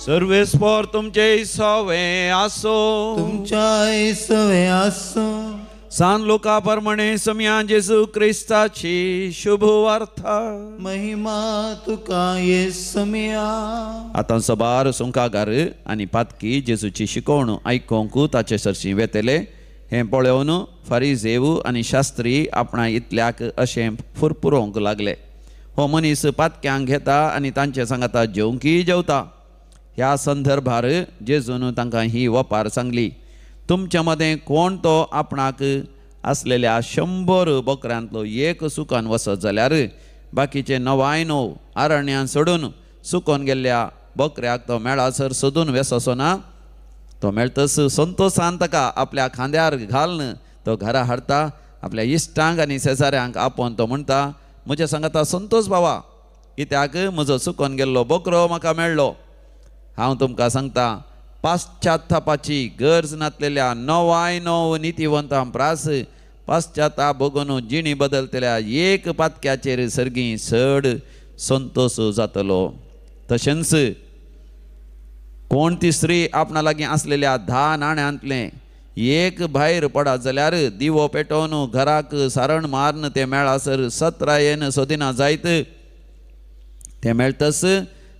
सर्वेस्पर तुमचे सवे आसो. तुमच्या सवे आसो. सान लोका परमणे सम्या जेजू क्रिस्ताची शुभ वार्ता. महिमा तुका येसम्या. आतां सबार सुंकागार आनी पातकी जेजूची शिकवण आयकोंक ताचे सरशी वेतले. हें पळोवन फारिजेव आनी शास्त्री आपणा इतल्याक अशें फुरफुरोंक लागले. हो मनीस पातक्यांक घेता आनी तांचे सांगाता जेवंकी जेवता. ह्या संदर्भार जेजून तांकां ही वपार सांगली. तुमच्या मदें कोण तो आपणाक आसलेल्या 100 बकऱ्यांतलो एक सुकन वसत जाल्यार बाकीचे 99 आरण्यांत सोडून सुकोन गेल्ल्या बकऱ्याक तो मेळासर सोदून वेसोसो ना. तो मेळटस संतोशान ताका आपल्या खांद्यार घालन तो घरा हाडटा. आपल्या इश्टांक आनी शेजाऱ्यांक आपोवन तो म्हणटा, म्हज्या सांगाता संतोश भावा, कित्याक म्हजो सुकोन गेल्लो बकरो म्हाका मेळ्ळो. हांव तुमकां सांगता, पाश्चात्तापाची गरज नासलेल्या 99 नितीवंतां प्रास पाश्चात्ताप भोगून जिणी बदलतल्या एक पातक्याचेर सर्गी चड संतोश जातलो. तशेंच कोण ती स्त्री आपणा लागीं आसलेल्या 10 नाण्यांतले एक भायर पडत जाल्यार दिवो पेटोवन घराक सारण मारन ते मेळासर 17 येन सोदिना जायत. ते मेळटस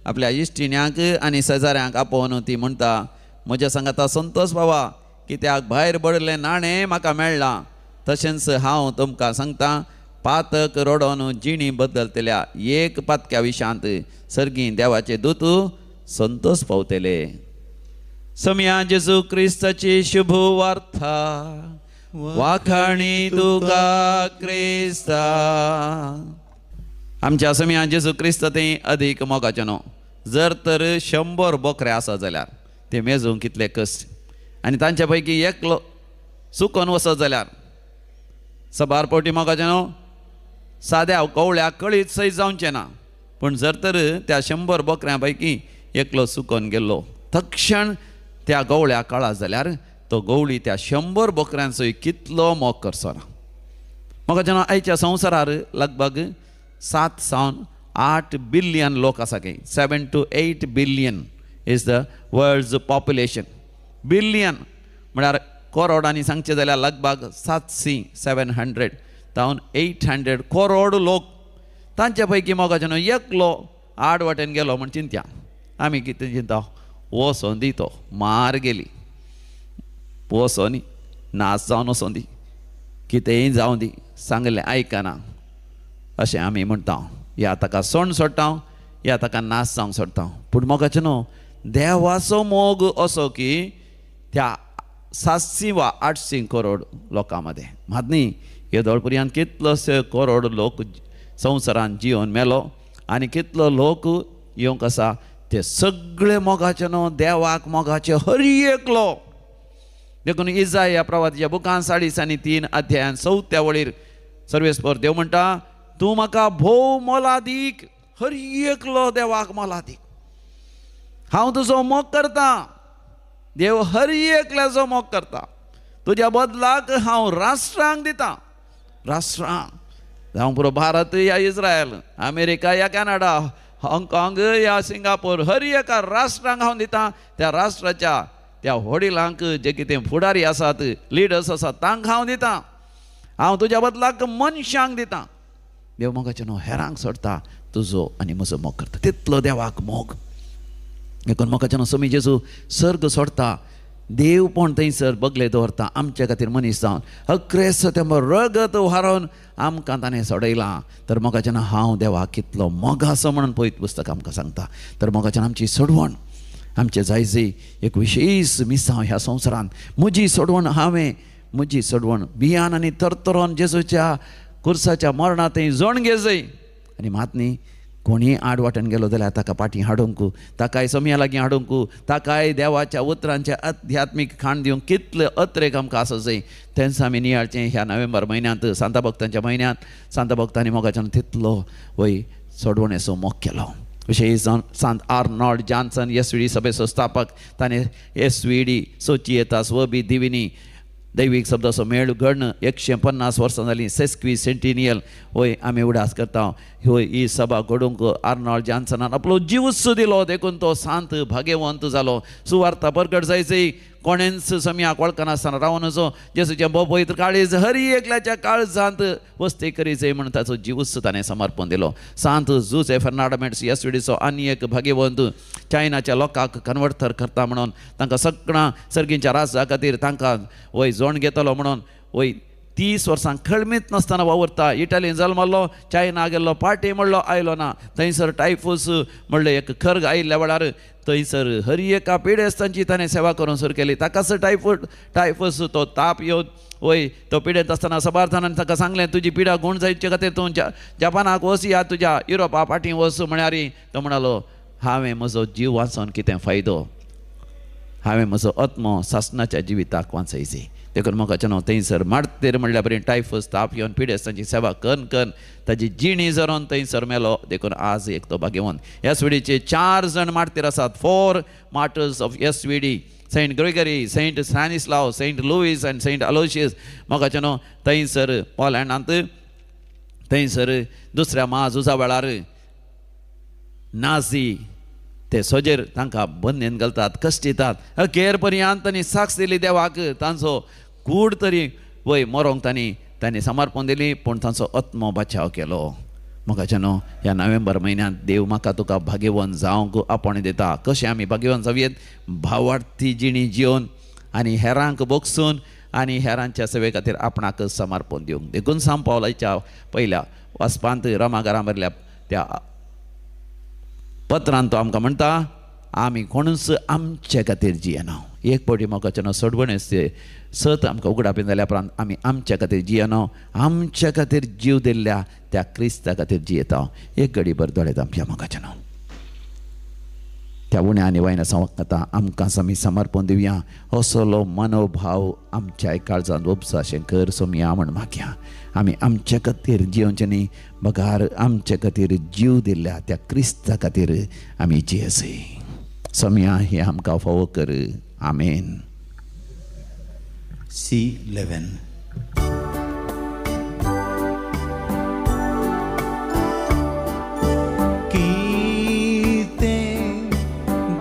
आपल्या इश्टिण्यांक आनी शेजाऱ्यांक आपोवन ती म्हणटा, म्हज्या सांगाता संतोष बाबा, कित्याक भायर पडलें नाणें म्हाका मेळ्ळां. तशेंच हांव तुमकां सांगता, पातक रडोवन जिणी बदलतल्या एक पातक्या विशांत सर्गी देवाचे दूत संतोष पावतले. सम्या जेजू क्रिस्ताची शुभ वार्ता. वाखाणी तुका क्रिस्ता. आमच्या सम्या जेजू क्रिस्त तें अदीक मोगाचें न्हू. जर तर 100 बकरे आसा जाल्यार ते मेजूंक कितले कश्ट, आनी तांच्या पैकी एकलो सुकोन वसत जाल्यार सबार पोटी मोगाचें न्हू. साद्या कवळ्याक कळीत सैज जावचें ना. पूण जर तर त्या 100 बकऱ्यां पैकी एकलो सुकोन गेल्लो, तक्षण त्या गवळ्या कळा जाल्यार तो गवळी त्या 100 बकऱ्यांचोय कितलो मोग करचो ना. म्हाका जेन्ना आयच्या संवसारार लगभग 7 सावन 8 बिलियन लोक आसा खंय. 7 to 8 billion is the world's population. Billion म्हळ्यार करोडांनी सांगचे जाल्यार लगभग 700 जावन 800 करोड लोक. तांचे पैकी मोगाच्यान एकलो आड वाटेन गेलो म्हण चिंत्या. आमी कितें चिंता, वसोन दी तो, मार गेली, वसोन नाच जावन वसोन दी, कितेंय जावं दी, सांगलें आयकना अशें आमी म्हणटा. या ताका सण सोडटा, या ताका नाच जावंक सोडटा. पूण मोगाचें न्हू, देवाचो मोग असो की त्या 700 वा 800 करोड लोकां मदें मात न्ही येदोळ पर्यंत कितलोशे करोड लोक संवसारान जिवन मेलो आनी कितलो लोक येवंक आसा. ते सगळे मोगाचे न्हू, देवाक मोगाचे हर एकलो. देखून इजाया ह्या प्रवादीच्या बुकान 3:3 अध्यायान 4थ्या वळीर सर्वेस्पर देव म्हणटा, तूं म्हाका भोव मोलादीक, हर एकलो देवाक मोलादीक. हांव तुजो मोग करता. देव हर एकल्याचो मोग करता. तुज्या बदलाक हांव राष्ट्रांक दिता. राष्ट्रांक जावं पुरो भारत या इस्रायल, अमेरिका या कॅनडा, हाँगकाँग या सिंगापूर, हर एका राष्ट्रांक हांव दिता. त्या राष्ट्राच्या त्या वडिलांक जे कितें फुडारी आसात, लिडर्स आसात, तांकां हांव दिता. हांव तुज्या बदलाक मनशांक दिता. देव मोगाचें न्हू, हेरांक सोडटा, तुजो आनी म्हजो मोग करता. तितलो देवाक मोग. देखून मोगाचें न्हू, समी जेजू सर्ग सोडता, देव पण थंयसर बगले दवरता आमचे खातीर मनीस जावन. 11 सप्टेंबर रगत व्हारोवन आमकां ताणें सोडयलां. तर मोगाचें हांव देवाक कितलो मोगाचो म्हणून पळयत पुस्तक आमकां सांगता. तर मोगाचें आमची सोडवण, आमचे जायजे एक विशेश मिसांव ह्या संवसारांत. म्हजी सोडवण हांवें, म्हजी सोडवण भियान आनी तरतरोन जेजूच्या कुर्साच्या मरणांत थंय जण घेजय. आनी मात न्ही, कोणीय आड वाटेन गेलो जाल्यार ताका फाटीं हाडूंक, ताकाय समया लागीं हाडूंक, ताकाय देवाच्या उतरांचे आध्यात्मीक खाण दिवंक कितले अत्रेक आमकां आसा जाय. तेंच आमी नियाळचें ह्या नोव्हेंबर म्हयन्यांत, सांता भक्तांच्या म्हयन्यांत. सांता भक्तांनी मोगाच्यान तितलो वय सोडवणेचो मोग केलो. विशेश सांत आर्नॉल्ड जॉन्सन एसव्हीडी सभेचो स्थापक, ताणें एसव्हीडी सोचिएतास व बी दिविनी दैवीक शब्दाचो मेळ घडण 150 वर्सां जालीं. सेस्क्वी सेंटिनियल वय आमी उडास करता. ह्यो ही सभा घडोवंक आर्नॉल्ड जॉन्सनान आपलो जीवच दिलो. देखून तो सांत भाग्यवंत जालो. सुवार्ता परगट जायचें कोणेंच समयाक वळखनासतना रावन नजो जेसूचे पवित्र काळीज हर एकल्याच्या काळजांत वस्ती करीचें म्हण ताचो जीवच ताणें समर्पण दिलो. सांत जुसे फर्नांडो एसव्हीडीचो आनी एक भाग्यवंत चायनाच्या लोकांक कन्वर्टर करता म्हणून तांकां सगळ्यां सर्गींच्या राज्या खातीर तांकां वय जोण घेतलो म्हणून वय 30 वर्सां खळमीत नासतना वावरता. इटालीन जल्मलो, चायना गेल्लो, पार्टी म्हणलो आयलो ना. थंयसर टायफस म्हणलें एक खर्ग आयिल्ल्या वेळार थंयसर हर एका पिडेस्तांची ताणें सेवा करून सुरू केली. ताकाच टायफस तो ताप येवन वय तो पिडेत आसतना सबार्थानान ताका सांगलें, तुजी पिडा गुण जायचे खातीर तूं जपानाक वच या तुज्या युरोपा फाटीं वच म्हळ्यार तो म्हणालो, हांवें म्हजो जीव वाचोवन कितें फायदो, हांवें म्हजो आत्मो सासणाच्या जिविताक वाचयचें. देखून मोगाचें न्हू, थंयसर मारतेर म्हणल्या बरें टायफस ताप येवन पिडेस्तांची सेवा करून ताजी जिणी जरोन थंयसर मेलो. देखून आज एक तो भाग्यवंत. एसव्हीडीचे 4 जाण मारतेर आसात. 4 martyrs of SVD, saint Gregory, saint Stanislaus, saint Louis आनी सेंट अलोशियस. मोगाचें न्हू, थंयसर पोलँडांत थंयसर दुसऱ्या महाझुजा वेळार नाझी ते सोजेर तांकां बंदेन घालतात, कश्ट दितात. अखेर पर्यंत तांणी साक्ष दिली देवाक. तांचो कूड तरी वय मरोंक तांणी समर्पण दिली, पूण तांचो आत्मो बचाव केलो. मोगाचें न्हू, ह्या नोव्हेंबर म्हयन्यांत देव म्हाका तुका भाग्यवंत जावंक आपण दिता. कशें आमी भाग्यवंत जावयेत? भावार्थी जिणी जिवन आनी हेरांक बोगसून आनी हेरांच्या सेवे खातीर आपणाक समर्पण दिवंक. देखून सांत पावलाच्या पयल्या वाचपांत रोमाकारां बरयल्या त्या पत्रांत तो आमकां म्हणटा, आमी कोणूच आमचे खातीर जियेना. एक फावटी मोगाचें न्हू, सोडवणेच सत आमकां उगडापी जाल्या उपरांत आमी आमचे खातीर जियेना. आमचे खातीर जीव दिल्ल्या त्या क्रिस्ता खातीर जियेता. एक घडी भर दोळेत आमच्या मोगाचें न्हू. त्या उण्या आनी वायना सांगता आमकां आमी समर्पण दिवया. असलो मनोभाव आमच्या काळजांत उपसा अशें कर सोमया म्हण मागया. आमी आमचे खातीर जियोचें न्ही, बगार आमचे खातीर जीव दिल्ल्या त्या क्रिस्ता खातीर आमी जियेसय. सोमया हे आमकां फावो कर. आमेन. C11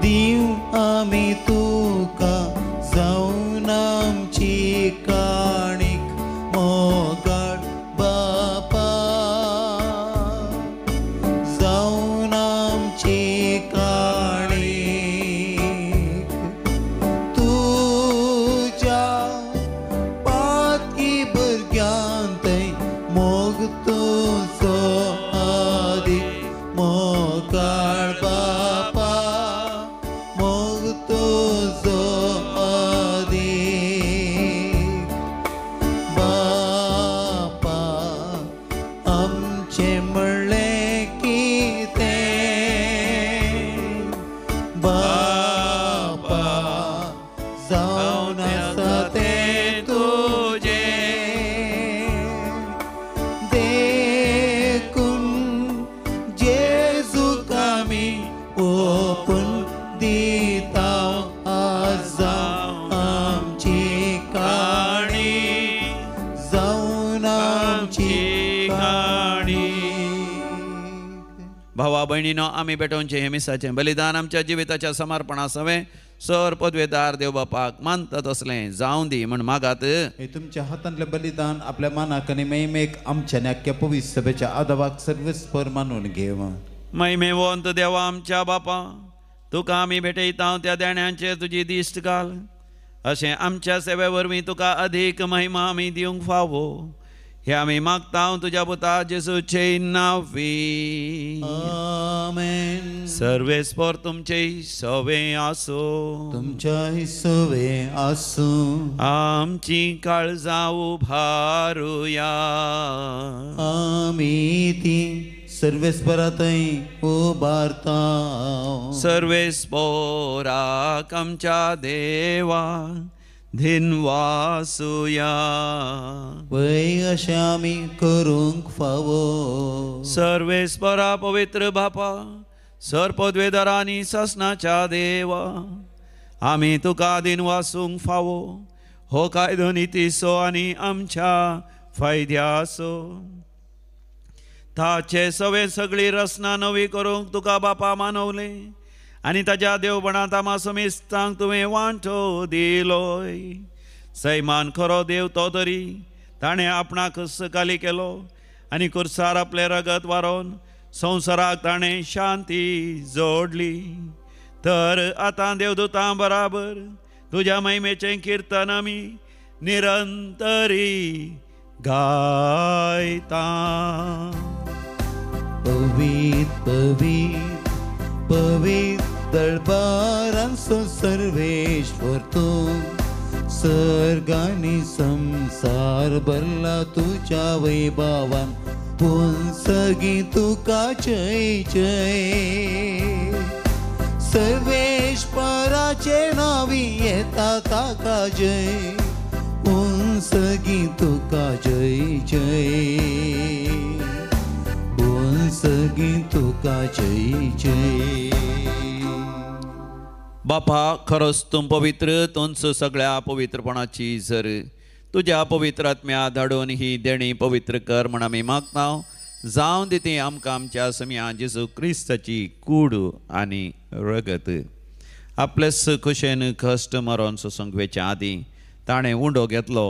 दीव आमी तुका जाऊन आमची काणीक मोगाळ बापा जाऊन आमची काणीक तुज्या पातकी भुरग्यांतय मोग तुजो आदीक मोगाळ बापा मोग तुजो आदीक बापा आमचे म्हणले कितें बापा जावन आसा तें तुजें देखून जेजूक आमी ओपून दिता आज आमची काणी जावन आमची काणी भावा भयणीनो आमी भेटोवचे हे मिसाचें बलिदान आमच्या जिविताच्या समर्पणा सवे सर पदवेदार देव बापाक मानता तसलें जावं दी म्हण मागात. हे तुमच्या हातांतले बलिदान आपल्या मानाक आनी महिमेक आमच्या नाक्या पवित्र सभेच्या आदावाक सर्वेस्पर मानून घेव. महिमेवंत देवा आमच्या बापा तुका आमी भेटयता त्या देण्यांचेर तुजी दिश्ट घाल. अशें आमच्या सेवे वरवीं तुका अधिक महिमा आमी दिवंक फावो हे आमी मागता तुज्या पुता जेजूचे नांवी. आमेन. सर्वेस्पर तुमचे सवे आसो तुमच्या हिसवे आसूं आमची काळजां उभारुया आमी ती सर्वेस्परातय उबारता. सर्वेस्पराक आमच्या देवा धिनवासुया. वय अशें आमी करूंक फावो. सर्वेस्परा पवित्र बापा सर पदवेदारांनी ससनाच्या देवा आमी तुका दिनवासूंक फावो हो कायदो नितीसो आनी आमच्या फायद्यासो. ताचे सवे सगळी रचना नवी करूंक तुका बापा मानवले आनी ताच्या देवपणांत आमा समेस्तांक तुवें वांटो दिलोय. सैमान खरो देव तो तरी ताणें आपणाक सकाली केलो आनी खुर्सार आपले रगत वारोवन संवसाराक ताणें शांती जोडली. तर आतां देवदूतां बराबर तुज्या महिमेचें कीर्तन आमी निरंतरी गायता. पवित्र पवित्र पवित्र दरबारांचो सर्वेश्वर तूं सर्गानी संसार भरला तुज्या वैभवान पूण सगळीं तुका जय जय. सर्वेश्वराचे नांवी येता ताका जय पूण सगळीं तुका जय जय पूण सगळीं तुका जय जय. बापा खरोच तूं पवित्र तूंच सगळ्या पवित्रपणाची झर तुज्या पवित्र आत्म्या धाडून ही देणी पवित्र कर म्हण आमी मागता. जावं दी ती आमकां आमच्या समिया जेजू क्रिस्ताची कूड आनी रगत. आपलेच खुशेन कश्ट मरोन सोंसंकवेच्या आदीं ताणें उंडो घेतलो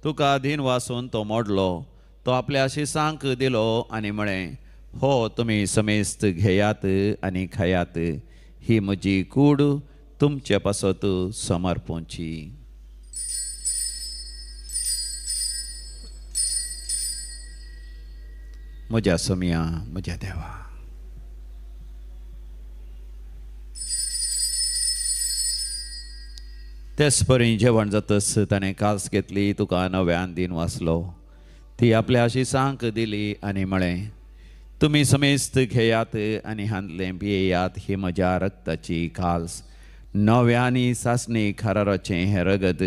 तुका धीन वासून तो मोडलो तो आपल्या शिसांक दिलो आनी म्हळें हो तुमी समेस्त घेयात आनी खायात ही म्हजी कूड तुमचे पासत समर्पोवची. म्हज्या समिया म्हज्या देवा. तेच परी जेवण जातस ताणें कास घेतली तुका नव्यान दिन वाचलो ती आपल्या शिसांक दिली आनी म्हळें तुमी समेस्त घेयात आनी हांतलें पियेयात ही म्हज्या रक्ताची काल्स नव्यानी सासणी खाराराचें हें रगत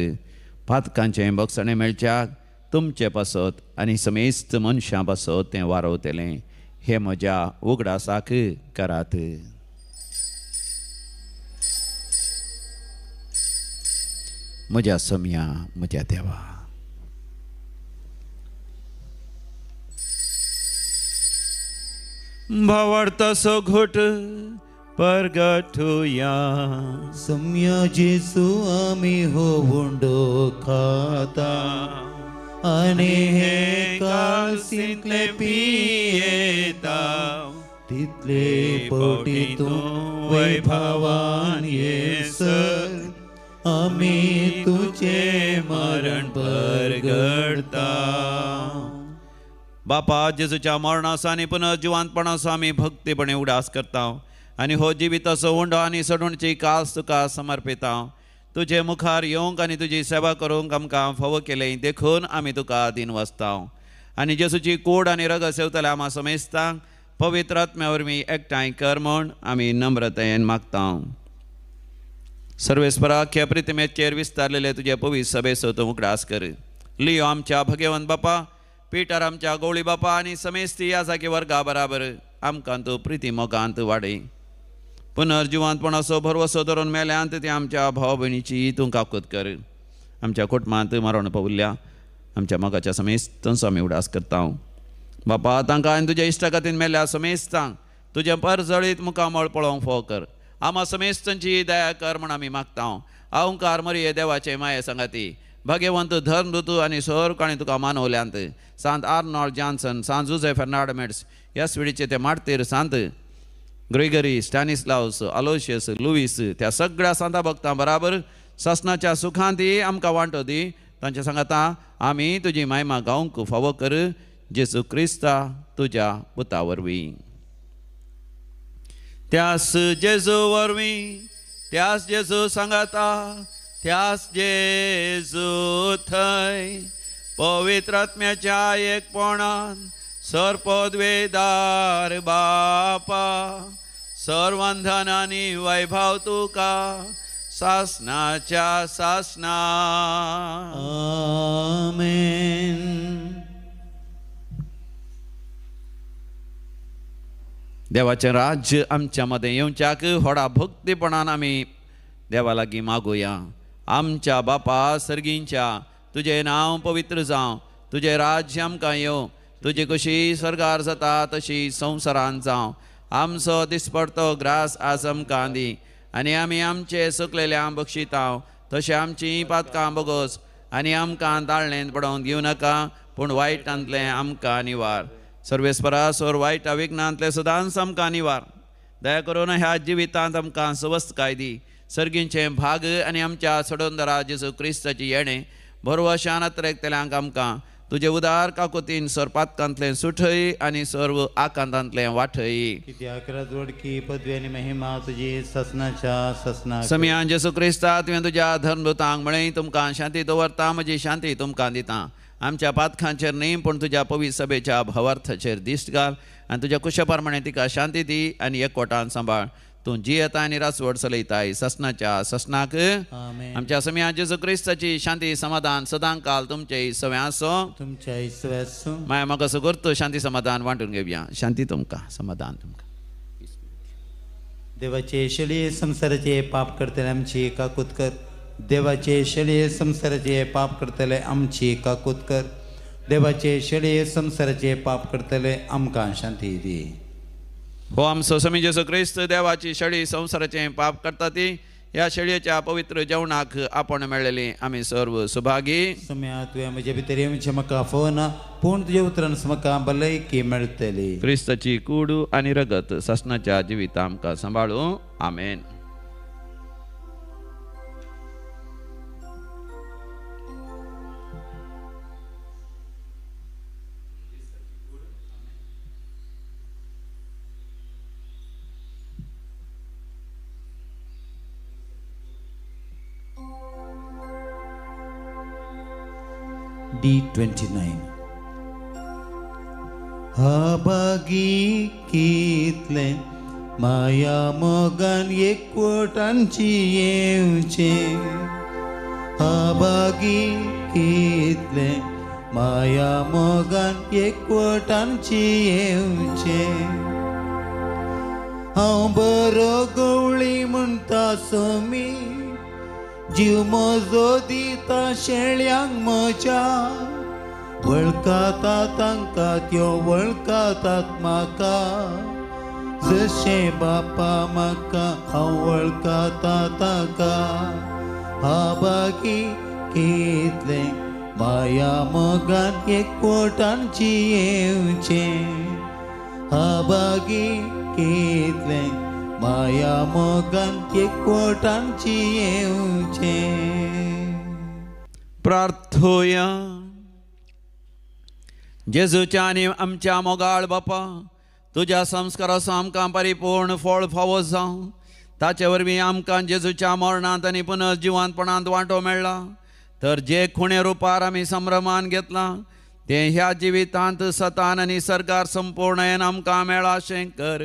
पातकांचें बक्षणें मेळच्याक तुमचे पासत आनी समेस्त मनशां पासत तें वारवतलें हे म्हज्या उगडासाक करात. म्हज्या समिया म्हज्या देवा. भावार्थासो घोट परगटुया सम्य जेसू आमी होवुंडो खाता आणि हे काल सिंकले पियेता तितले पोटी तूं वैभवान येसर आमी तुझे मरण परगडता. बापा जेजूच्या मरणाचो आनी पुनर्जिवांतपणाचो आमी भक्तीपणे उडास करता आनी हो जिविताचो उंडो आनी सडूणची कास तुका समर्पिता. तुजे मुखार येवंक आनी तुजी सेवा करूंक आमकां फावो केलें देखून आमी तुका दिन वसता आनी जेजूची कूड आनी रग सेवतले आमा समेस्ता पवित्र आत्म्या वरवीं एकठांय कर म्हूण आमी नम्रतायेन मागता. सर्वेस्परा खे प्रितिमेचेर विस्तारलेले तुजे पवित्र सभेचो तूं उगडास कर. लियो आमच्या भगवंत बापा, पिटर आमच्या गवळी बापा आनी समेस्ती या जागी वर्गा बराबर आमकां तूं प्रिती मोगांत वाडय. पुनर्जिवांतपणाचो भरवसो धरून मेल्यांत ते आमच्या भाव भयणीची तूं काकूत कर. आमच्या कुटुंबांत मरण पावल्ल्या आमच्या मोगाच्या समेस्तांचो आमी उडास करता. बापा तांकां आनी तुज्या इश्टा खातीर मेल्ल्या समेस्तांक तुजें परजळीत मुखामळ पळोवंक फोव कर. आमा समेस्तांची दया कर म्हूण आमी मागता. अवंकार मरिये देवाचे माये सांगाती भगवंत धर्मदूत आनी सहकाणी तुका मानवल्यांत सांत आर्नॉल्ड जॉन्सन, सांत जुझे फेर्नांडमेट्स, ह्या स्विडीचे ते मार्तीर सांत ग्रेगरी, स्टॅनिस्लावस, अलोशियस, लुईस, त्या सगळ्या सांता भक्तां बराबर ससनाच्या सुखांती आमकां वांटो दी. तांच्या सांगाता आमी तुजी महिमा गावंक फावो कर. जेजू क्रिस्ता तुज्या पुता वरवीं. त्यास जेजू वरवीं, त्यास जेजू सांगाता, त्यास जेजू थंय पवित्र आत्म्याच्या एकपणान सर्पद्वेदार बापा सर्वंधन आनी वैभव तुका सासनाच्या सासना. आमेन. देवाचें राज्य आमच्या मदें येवच्याक व्हडा भक्तीपणान आमी देवा लागीं मागुया. आमच्या बापा सर्गींच्या तुजें नांव पवित्र जावं, तुजें राज्य आमकां येवं, तुजी कशी स्वर्गार जाता तशी संवसारांत जावं. आमचो दिसपडतो ग्रास आज आमकां दी आनी आमी आमचे सुकलेल्या बक्षिता तशें आमची पातकां बोगोस आनी आमकां दाळणेंत पडोवंक दिवं नाका पूण वायटांतलें आमकां निवार. सर्वेस्परा सोर वायटा विघ्नांतले सदांच आमकां निवार. दया करून ह्या जिवितांत आमकां स्वस्थकाय दी. सर्गींचे भाग आनी आमच्या सडोंदरा जेजू क्रिस्ताची येणे भरवशान अत्रेकतेल्यांक आमकां तुजे उदार काकुतीन सरपातकांतलें सुठय आनी सर्व आकांतांतलें वाठय. कित्याक राजवडकी पदवी आनी महिमा तुजी ससनाच्या ससना. समियान जेजू क्रिस्ता तुवें तुज्या धर्मदूतांक म्हळें तुमकां शांती दवरता, म्हजी शांती तुमकां दिता. आमच्या पातखांचेर न्ही पूण तुज्या पवित्र सभेच्या भावार्थाचेर दिश्ट घाल आनी तुज्या कुशा प्रमाणे तिका शांती दी आनी एकवटान सांबाळ. तूं जी येता आनी रासवड चलयताय ससनाच्या ससनाक. आमच्या समिया जेजू क्रिस्ताची शांती समाधान सदां काल तुमचे सव्या आसो. तुमच्या इसव्यासो माय म्हाका सुगुर्त शांती समाधान वांटून घेवया. शांती तुमकां, समाधान तुमकां. देवाचे शेळये संसाराचे पाप करतले आमची काकूत कर. देवाचे शेळये संसाराचे पाप करतले आमची काकूत कर. देवाचे शेळये संसाराचे पाप करतले आमकां शांती दी. हो आमचो समी जेजू क्रिस्त देवाची शेळी संसाराचें पाप करता ती ह्या शेळयेच्या पवित्र जेवणाक आपण मेळ्ळेली आमी सर्व सुभागी. सम्या तुवें म्हजे भितर येवचें म्हाका फोना पूण तुज्या उतरान म्हाका भलायकी मेळटली. क्रिस्ताची कूड आनी रगत ससनाच्या जिविता आमकां सांबाळूं. आमेन. D29 हाबागी कितले माया मोगान एकवटांची येवचे. हाबागी कितले माया मोगान एकवटांची येवचे. हांव बरो गवळी म्हणटा सोमी जीव म्हजो दिता शेळ्यांक म्हज्या. वळखाता तांकां त्यो वळखातात म्हाका. जशे बापा म्हाका हांव वळखता ताका आबागी कितले माया मोगान एकवटान जियेवचे आबागी कितले माया मोगान एकवटान जियेवचे प्रार्थोया. जेजूच्या आनी आमच्या मोगाळ बापा तुज्या संस्काराचो आमकां परिपूर्ण फळ फावो जावं. ताचे वरवीं आमकां जेजूच्या मरणांत आनी पुनर्जिवांतपणांत वांटो मेळ्ळा. तर जे खुणे रुपार आमी संभ्रमान घेतलां तें ह्या जिवितांत सतान आनी सरकार संपूर्णयेन आमकां मेळा अशें कर.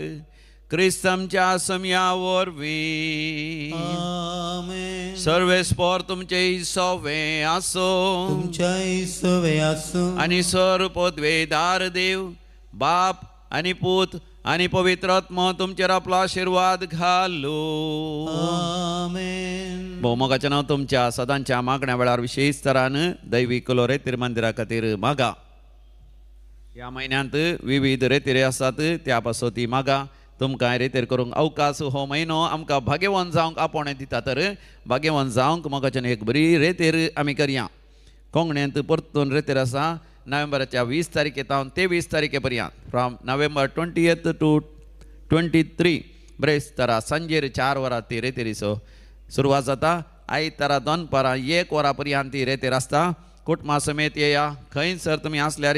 क्रिस्त आमच्या समया वरवीं. आमेन. सर्वेस्पोर तुमचे सवे आसो. तुमच्या इसवे आसूं. आनी सर्वोद्वेदार देव बाप आनी पूत आनी पवित्र आत्मा तुमचेर आपलो आशिर्वाद घालो. आमेन. भोवमोगाचें नांव तुमच्या सदांच्या मागण्या वेळार विशेश तरान दैवीक रेतीर मंदिरा खातीर मागा. ह्या म्हयन्यांत विविध रेतीरे आसात त्या पासो ती मागा. तुमकां रेतेर करूंक अवकाश हो म्हयनो आमकां भाग्यवान जावंक आपोवणें दिता. तर भाग्यवान जावंक मोगाच्यान एक बरी रेतेर आमी करया. कोंकणींत परतून रेतेर आसा नोव्हेंबराच्या 20 तारखेतावन ते 20 तारखे पर्यंत फ्रॉम नोव्हेंबर 20th to 23 ब्रेस्तारा सांजेर 4 वरां ती रेतेरीचो सुरवात जाता. आयतारा दनपारां 1 वरां पर्यंत ती रेतेर आसता. कुटुंबा समेत येया. खंयसर तुमी आसल्यार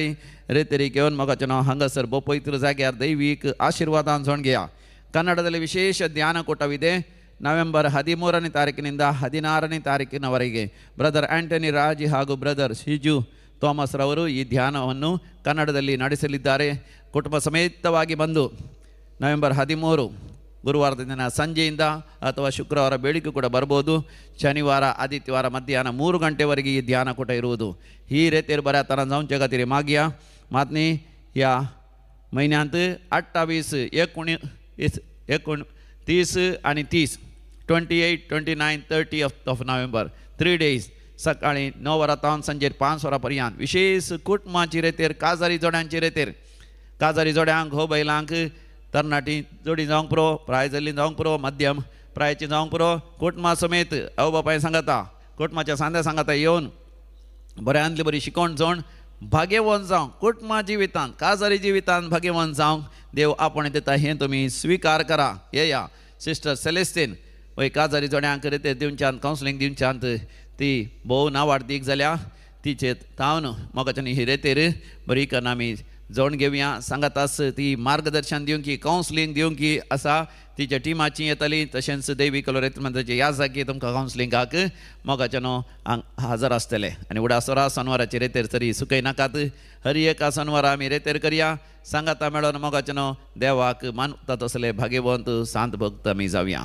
रेतेरी घेवन मोगाचें नांव हांगासर पवित्र जाग्यार दैवीक आशिर्वादान जोण घेया. ಕನ್ನಡದಲ್ಲಿ ವಿಶೇಷ ಧ್ಯಾನ ಕೊಟ್ಟವಿದೆ. ನವೆಂಬರ್ 13ನೇ ತಾರೀಕಿನಿಂದ 16ನೇ ತಾರೀಕಿನವರೆಗೆ ಬ್ರದರ್ ಆಂಟನಿ ರಾಜ್ ಹಾಗೂ ಬ್ರದರ್ ಶಿಜು ಥಾಮಸ್ ರವರು ಈ ಧ್ಯಾನವನ್ನು ಕನ್ನಡದಲ್ಲಿ ನಡೆಸಲಿದ್ದಾರೆ. ಕುಟುಂಬ ಸಮೇತವಾಗಿ ಬಂದು ನವೆಂಬರ್ 13 ಗುರುವಾರದ ದಿನ ಸಂಜೆಯಿಂದ ಅಥವಾ ಶುಕ್ರವಾರ ಬೆಳಿಗ್ಗೆ ಕೂಡ ಬರ್ಬೋದು. ಶನಿವಾರ ಆದಿತ್ಯವಾರ ಮಧ್ಯಾಹ್ನ 3 ಗಂಟೆವರೆಗೆ ಈ ಧ್ಯಾನ ಕೂಟ ಇರುವುದು. ही रेतेर बऱ्या तरान जावचे खातीर मागया. मातनी ह्या म्हयन्यांत 28, 29 आनी 30 28, 29, 30 ऑफ नोव्हेंबर 3 days सकाळी 9 वरां तावन सांजेर 5 वरां पर्यंत विशेष कुटुंबाची रेतेर काजारी जोड्यांची रेतेर. काजारी जोड्यांक हो बैलांक तरणाटी जोडी जावंक पुरो, प्राय जाल्ली जावंक पुरो, मध्यम प्रायची जावंक पुरो, कुटुंबा समेत आवय बापाय सांगता कुटुंबाच्या सांद्या सांगता येवन बऱ्यांतली बरी शिकोण जावन भाग्यवान जावं. कुटुंबा जिवितांत काजारी जिवितांत भाग्यवान जावंक देव आपण दिता हें तुमी स्विकार करा. येया सिस्टर सेलेस्टीन वय काजारी जोड्यांक रेतेर दिवच्यान कावन्सिलींग दिवच्यान ती भोव नावाडतीक जाल्या. तिचे तावन मोगाच्यान ही रेतेर बरी करून आमी जोड घेवया. सांगातास ती मार्गदर्शन दिवंकी कावन्सिलींग दिवंकी आसा. तिच्या टिमाची येतली. तशेंच दैवीक रेतीर मंदिराचे ह्या जागी तुमकां कावन्सिलींगाक मोगाच्यान हजर आसतले. आनी उडासोरा शनिवाराची रेतेर तरी सुकय नाकात. हर एका शनिवारा आमी रेतेर करया. सांगाता मेळोन मोगाच्यान देवाक मानता तसले भाग्यवंत सांत भक्त आमी जावया.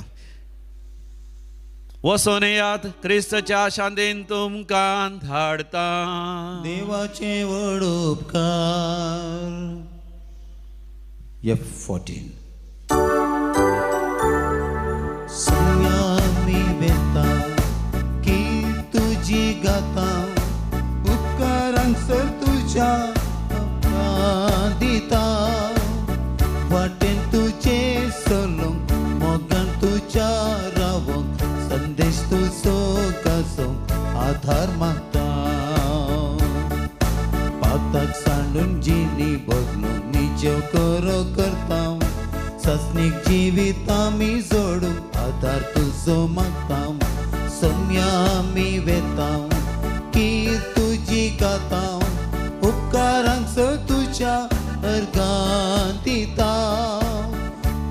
वसोन येयात क्रिस्ताच्या शांतीन तुमकां धाडता. देवाचे व्हड उपकार. F14 मी वेता की तुझी गाता उपकारांसर तुझ्या दिता वाटेन तुझे सोलोंक मोगान तुझ्या रावोंक संदेश तुजो गाजोंक आधार मागता पाताक सांडून जिनी बदलून निज्यो करो करता सस्नीक जिवीत आमी जोडूंक आधार तुजो मागता सोम्या आमी वेता की तुजी गाता उपकारांचो तुज्या अर्गां दिता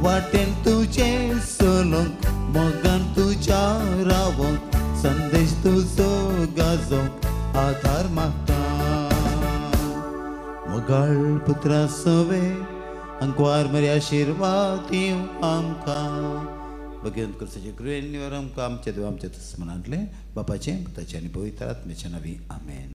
वाटेन तुजे सोलोंक मोगान तुज्या रावोंक संदेश तुजो गाजोंक आधार मागता मोगाळ पुत्रा सवे अंकवार मरे आशीर्वाद दिवं आमकां भगवंत कृष्णाचे कृपेन आमकां आमच्या देव आमच्या दुस्मनांतले बापाचे पुताचे आनी पवित्र आत्म्याचे नांवी आमेन.